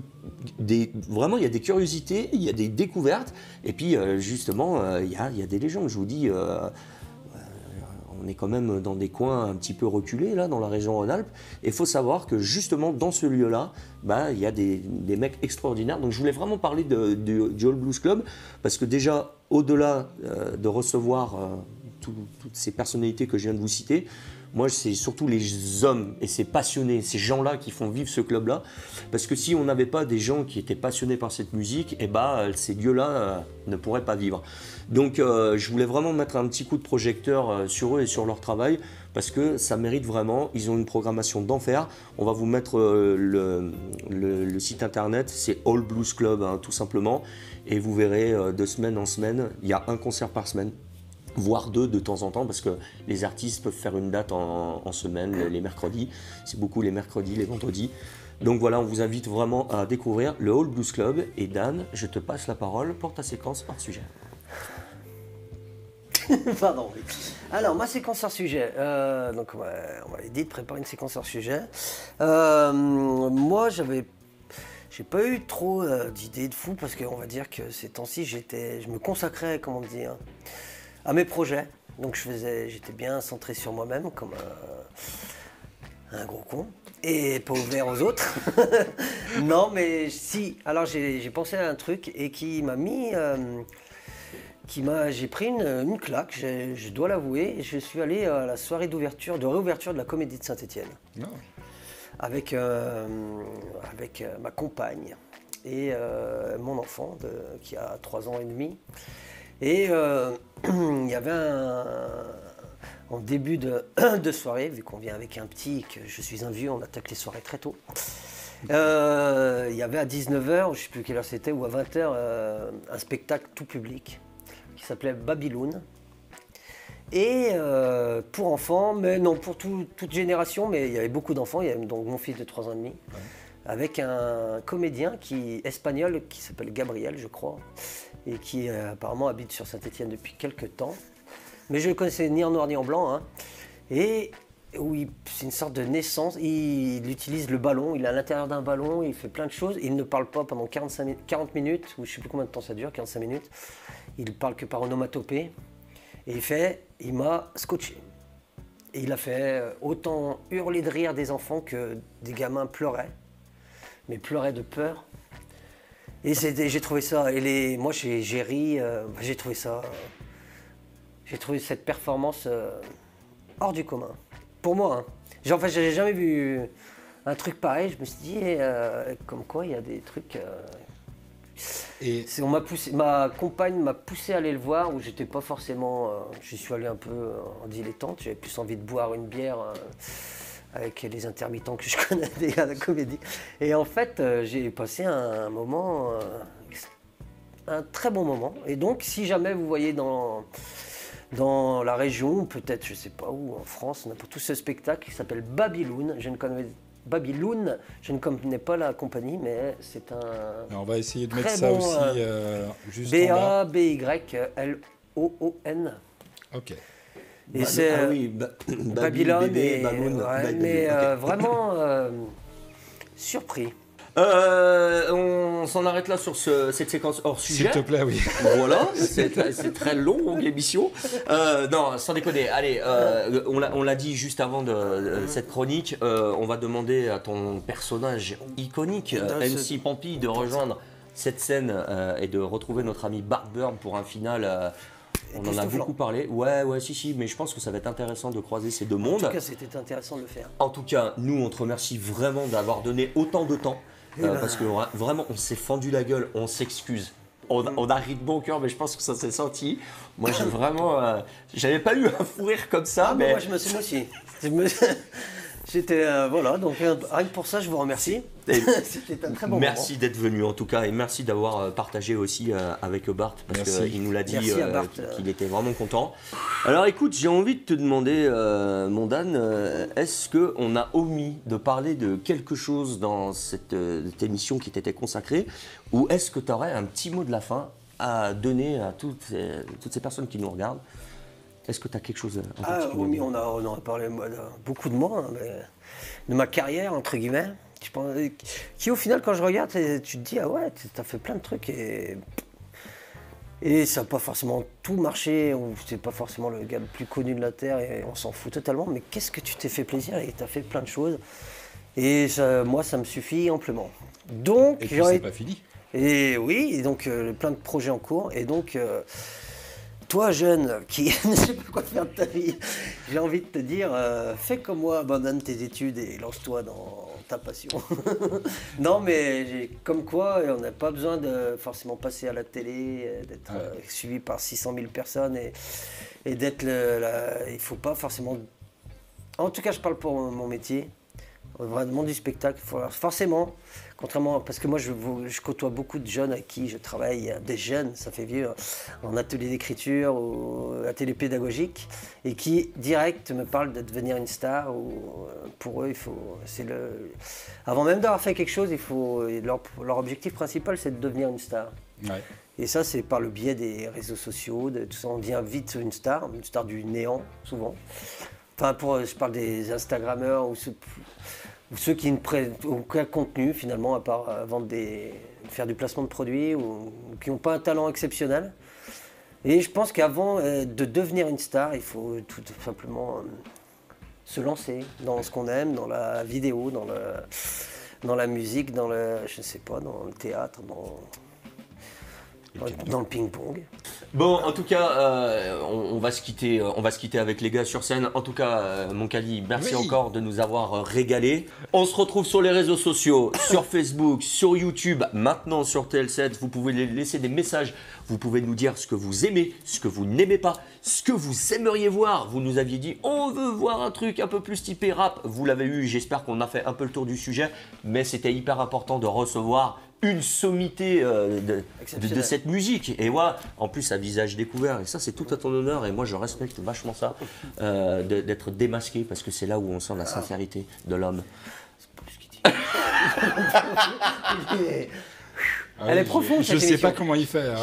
vraiment, il y a des curiosités, il y a des découvertes, et puis justement, il y a des légendes. Je vous dis, on est quand même dans des coins un petit peu reculés, là, dans la région Rhône-Alpes. Et il faut savoir que justement, dans ce lieu-là, il y a des mecs extraordinaires. Donc je voulais vraiment parler du All Blues Club, parce que déjà, au-delà de recevoir toutes ces personnalités que je viens de vous citer, moi, c'est surtout les hommes et ces passionnés, ces gens-là qui font vivre ce club-là. Parce que si on n'avait pas des gens qui étaient passionnés par cette musique, ces lieux-là ne pourraient pas vivre. Donc, je voulais vraiment mettre un petit coup de projecteur sur eux et sur leur travail, parce que ça mérite vraiment. Ils ont une programmation d'enfer. On va vous mettre le site internet, c'est All Blues Club, hein, tout simplement. Et vous verrez, de semaine en semaine, il y a un concert par semaine, voire deux de temps en temps, parce que les artistes peuvent faire une date en semaine, les mercredis. C'est beaucoup les mercredis, les vendredis. Donc voilà, on vous invite vraiment à découvrir le All Blues Club. Et Dan, je te passe la parole pour ta séquence hors sujet. Pardon, oui. Alors, ma séquence hors sujet. Donc, on m'avait dit de préparer une séquence hors sujet. Moi, j'ai pas eu trop d'idées de fou, parce qu'on va dire que ces temps-ci, je me consacrais, comment dire, à mes projets. Donc j'étais bien centré sur moi-même, comme un gros con, et pas ouvert aux autres. Non, mais si. Alors j'ai pensé à un truc et qui m'a mis, j'ai pris une claque. Je dois l'avouer. Je suis allé à la soirée de réouverture de la Comédie de Saint-Étienne, avec ma compagne et mon enfant qui a 3 ans et demi. Et il y avait en début de soirée, vu qu'on vient avec un petit et que je suis un vieux, on attaque les soirées très tôt. Il y avait à 19h, je ne sais plus quelle heure c'était, ou à 20h, un spectacle tout public qui s'appelait Babylone. Et pour enfants, mais non, pour toute génération, mais il y avait beaucoup d'enfants, il y avait donc mon fils de 3 ans et demi, avec un comédien espagnol qui s'appelle Gabriel, je crois, et qui apparemment habite sur Saint-Étienne depuis quelques temps. Mais je ne le connaissais ni en noir ni en blanc. Hein. Et oui, c'est une sorte de naissance. Il utilise le ballon, il est à l'intérieur d'un ballon, il fait plein de choses. Il ne parle pas pendant 40 minutes, ou je ne sais plus combien de temps ça dure, 45 minutes. Il ne parle que par onomatopée. Et il m'a scotché. Et il a fait autant hurler de rire des enfants que des gamins pleuraient. Mais pleuraient de peur. Et j'ai trouvé ça, moi j'ai ri, j'ai trouvé cette performance hors du commun. Pour moi, hein. En fait, j'avais jamais vu un truc pareil, je me suis dit, comme quoi il y a des trucs... ma compagne m'a poussé à aller le voir, où j'étais pas forcément... je suis allé un peu en dilettante, j'avais plus envie de boire une bière... avec les intermittents que je connais à la comédie. Et en fait, j'ai passé un moment, un très bon moment. Et donc, si jamais vous voyez dans la région, peut-être, je ne sais pas où, en France, on a tout ce spectacle qui s'appelle Babylone. Je ne connais pas la compagnie, mais c'est un... On va essayer de mettre ça aussi juste en bas. Babylon. Ok. Et c'est Babylone, mais okay. Vraiment surpris. On s'en arrête là sur cette séquence hors sujet. S'il te plaît, oui. Voilà, c'est très long l'émission. Non, sans déconner. Allez, on l'a dit juste avant cette chronique. On va demander à ton personnage iconique, MC Pampi, de rejoindre cette scène et de retrouver notre ami Bart Bird pour un final. On en a beaucoup parlé. Ouais, si, mais je pense que ça va être intéressant de croiser ces deux mondes. En tout cas, c'était intéressant de le faire. En tout cas, nous, on te remercie vraiment d'avoir donné autant de temps. Parce que vraiment, on s'est fendu la gueule, on s'excuse. On a ri de bon cœur, mais je pense que ça s'est senti. Moi, j'ai vraiment. J'avais pas eu un fou rire comme ça. Mais moi, je me suis aussi. J'étais. Voilà, donc rien que pour ça, je vous remercie. C'était un très bon moment. Merci d'être venu en tout cas, et merci d'avoir partagé aussi avec Bart, parce qu'il nous l'a dit qu'il était vraiment content. Alors écoute, j'ai envie de te demander, mon Dan, est-ce qu'on a omis de parler de quelque chose dans cette émission qui t'était consacrée, ou est-ce que tu aurais un petit mot de la fin à donner à toutes ces personnes qui nous regardent? Est-ce que tu as quelque chose en particulier? Oui, on a parlé beaucoup de moi, de ma carrière, entre guillemets, qui au final, quand je regarde, tu te dis, ah ouais, tu as fait plein de trucs et ça n'a pas forcément tout marché, ou tu n'es pas forcément le gars le plus connu de la Terre et on s'en fout totalement, mais qu'est-ce que tu t'es fait plaisir et tu as fait plein de choses. Et moi, ça me suffit amplement. Donc, et puis c'est pas fini. Et oui, et donc plein de projets en cours, et donc... Toi, jeune, qui ne sais pas quoi faire de ta vie, j'ai envie de te dire, fais comme moi, abandonne tes études et lance-toi dans ta passion. Non, mais comme quoi, on n'a pas besoin de forcément passer à la télé, d'être suivi par 600 000 personnes et d'être il ne faut pas forcément... En tout cas, je parle pour mon métier, vraiment du spectacle. Forcément, contrairement, parce que moi je côtoie beaucoup de jeunes avec qui je travaille, des jeunes, ça fait vieux, en atelier d'écriture ou atelier pédagogique, et qui direct me parlent de devenir une star. Pour eux, avant même d'avoir fait quelque chose, leur objectif principal, c'est de devenir une star. Ouais. Et ça, c'est par le biais des réseaux sociaux, de tout ça. On devient vite une star du néant, souvent. Enfin, je parle des Instagrammeurs ou ceux qui ne prennent aucun contenu finalement, à part faire du placement de produits, ou qui n'ont pas un talent exceptionnel. Et je pense qu'avant de devenir une star, il faut tout simplement se lancer dans ce qu'on aime, dans la vidéo, dans la musique, dans le théâtre, dans le ping-pong. Bon, en tout cas, on va se quitter avec les gars sur scène. En tout cas, mon Kali, merci encore de nous avoir régalé. On se retrouve sur les réseaux sociaux, sur Facebook, sur YouTube, maintenant sur TL7. Vous pouvez laisser des messages. Vous pouvez nous dire ce que vous aimez, ce que vous n'aimez pas, ce que vous aimeriez voir. Vous nous aviez dit, on veut voir un truc un peu plus typé rap. Vous l'avez eu, j'espère qu'on a fait un peu le tour du sujet. Mais c'était hyper important de recevoir une sommité de cette musique. Et ouais, en plus, à visage découvert. Et ça, c'est tout à ton honneur. Et moi, je respecte vachement ça, d'être démasqué, parce que c'est là où on sent la sincérité de l'homme. C'est pas ce qu'il dit. Elle est profonde, je sais pas comment il fait.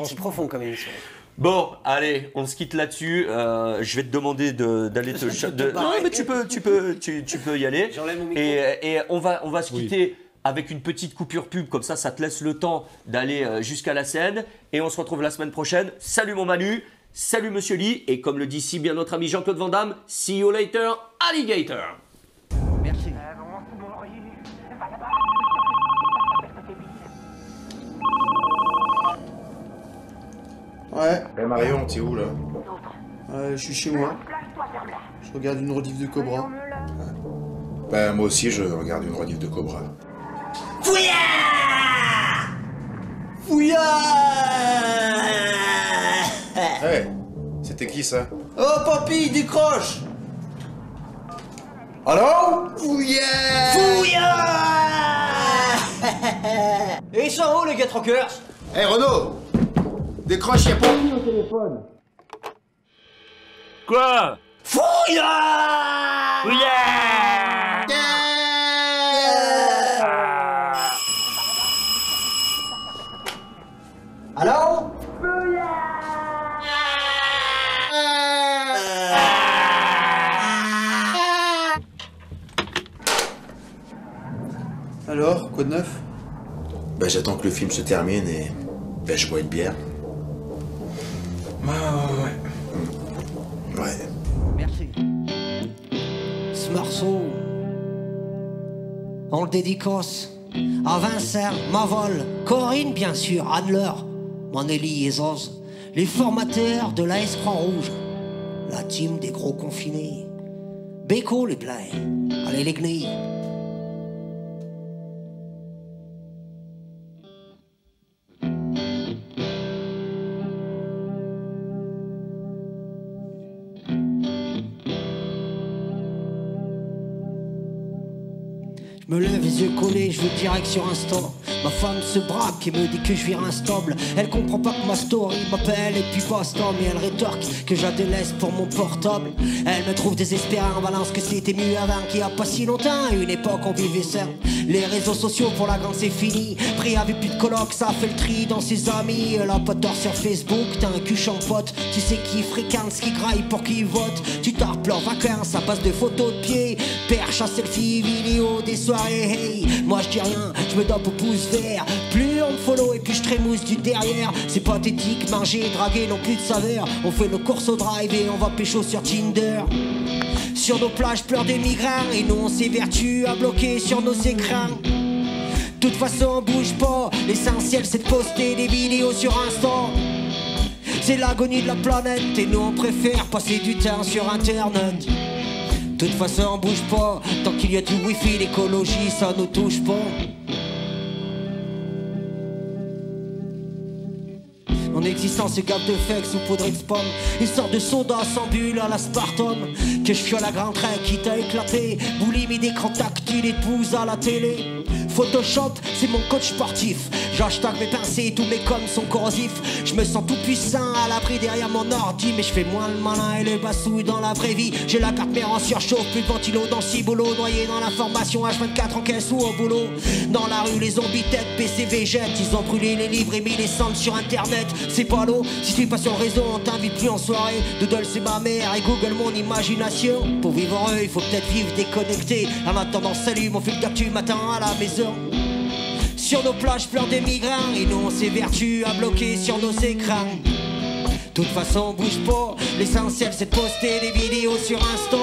C'est profond comme émission. Bon, allez, on se quitte là-dessus. Je vais te demander d'aller te... Non, mais tu peux y aller. J'enlève mon micro. Et on va se quitter avec une petite coupure pub, comme ça te laisse le temps d'aller jusqu'à la scène. Et on se retrouve la semaine prochaine. Salut mon Manu, salut Monsieur Lee, et comme le dit si bien notre ami Jean-Claude Van Damme, see you later, alligator. Merci. Ouais. Eh Marion, t'es où là? Je suis chez moi. Je regarde une rediff de Cobra. Ouais. Bah moi aussi je regarde une rediff de Cobra. Fouillard! Hey, c'était qui ça? Oh papy, décroche! Allô? Fouillard! Et ils sont où les gars troqueurs? Hey Renaud! Décroche, y'a pas qui au téléphone? Quoi? Fouillard! Allô? Alors, quoi de neuf? Ben j'attends que le film se termine et ben je bois une bière. Ouais. Merci. Ce morceau, on le dédicace à Vincent, Mavol, Corinne bien sûr, Anne-Laure, Manelli et Zoz, les formateurs de la Croix-Rouge, la team des gros confinés, Beko les plaies, allez les gnilles. Me lève les yeux collés, je veux direct sur Insta. Ma femme se braque et me dit que je vire instable. Elle comprend pas que ma story m'appelle et puis basta. Mais elle rétorque que je la délaisse pour mon portable. Elle me trouve désespéré en balance que c'était mieux avant. Qu'il y a pas si longtemps, à une époque on vivait ça. Les réseaux sociaux pour la grande c'est fini. Pris avec plus de coloc, ça fait le tri dans ses amis. Elle a pas tort sur Facebook, t'as un cul champ pote. Tu sais qui fréquente, ce qui graille pour qui vote. Tu tarpes leurs vacances à base de photos de pied. Perche à selfie, vidéo des soirées. Hey, moi je dis rien, je me dope au pouce vert. Plus on me follow et plus je trémousse du derrière. C'est pathétique, manger, draguer n'ont plus de saveur. On fait nos courses au drive et on va pécho sur Tinder. Sur nos plages pleurent des migrants et nous on s'évertue à bloquer sur nos écrans. De toute façon on bouge pas, l'essentiel c'est de poster des vidéos sur Insta. C'est l'agonie de la planète et nous on préfère passer du temps sur internet. De toute façon on bouge pas, tant qu'il y a du wifi, l'écologie ça nous touche pas. Mon existence est gaffe de fake sous poudre de pomme. Une sorte de soda sans bulle à l'aspartame. Que je fiole à grand trait quitte à éclater. Boulimie d'écran tactile et de pouce à la télé. Photoshop, c'est mon coach sportif. J'hashtag mes pensées, tous mes coms sont corrosifs. Je me sens tout puissant à l'abri derrière mon ordi. Mais je fais moins le malin et le bassouille dans la vraie vie. J'ai la carte mère en surchauffe, plus de ventilo dans le ciboulot. Noyé dans l'information H24 en caisse ou au boulot. Dans la rue les zombies têtes, PC végètent. Ils ont brûlé les livres et mis les cendres sur internet. C'est pas l'eau, si tu es pas sur le réseau on t'invite plus en soirée. Doodle c'est ma mère et Google mon imagination. Pour vivre heureux il faut peut-être vivre déconnecté. En attendant salut mon fil d'actu m'attend à la maison. Sur nos plages pleurent des migrants et nous on s'évertue à bloquer sur nos écrans. De toute façon on bouge pas, l'essentiel c'est de poster des vidéos sur Insta.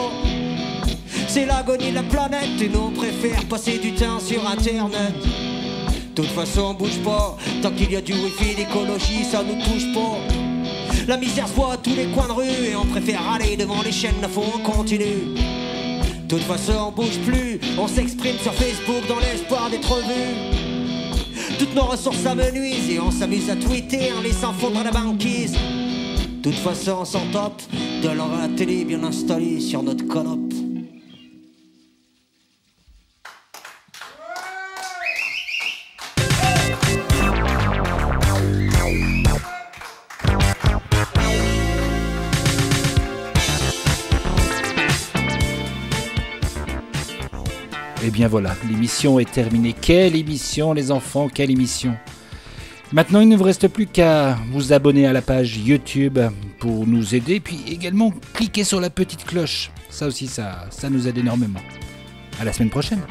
C'est l'agonie de la planète et nous on préfère passer du temps sur internet. De toute façon on bouge pas, tant qu'il y a du wifi, l'écologie ça nous touche pas. La misère se voit à tous les coins de rue et on préfère aller devant les chaînes d'infos, on continue. De toute façon on bouge plus, on s'exprime sur Facebook dans l'espoir d'être vu. Toutes nos ressources s'amenuisent et on s'amuse à tweeter en laissant fondre la banquise. De toute façon on s'en tape, de l'heure à la télé bien installée sur notre canapé. Et bien voilà, l'émission est terminée. Quelle émission les enfants, quelle émission. Maintenant il ne vous reste plus qu'à vous abonner à la page YouTube pour nous aider. Puis également cliquez sur la petite cloche. Ça aussi ça nous aide énormément. À la semaine prochaine.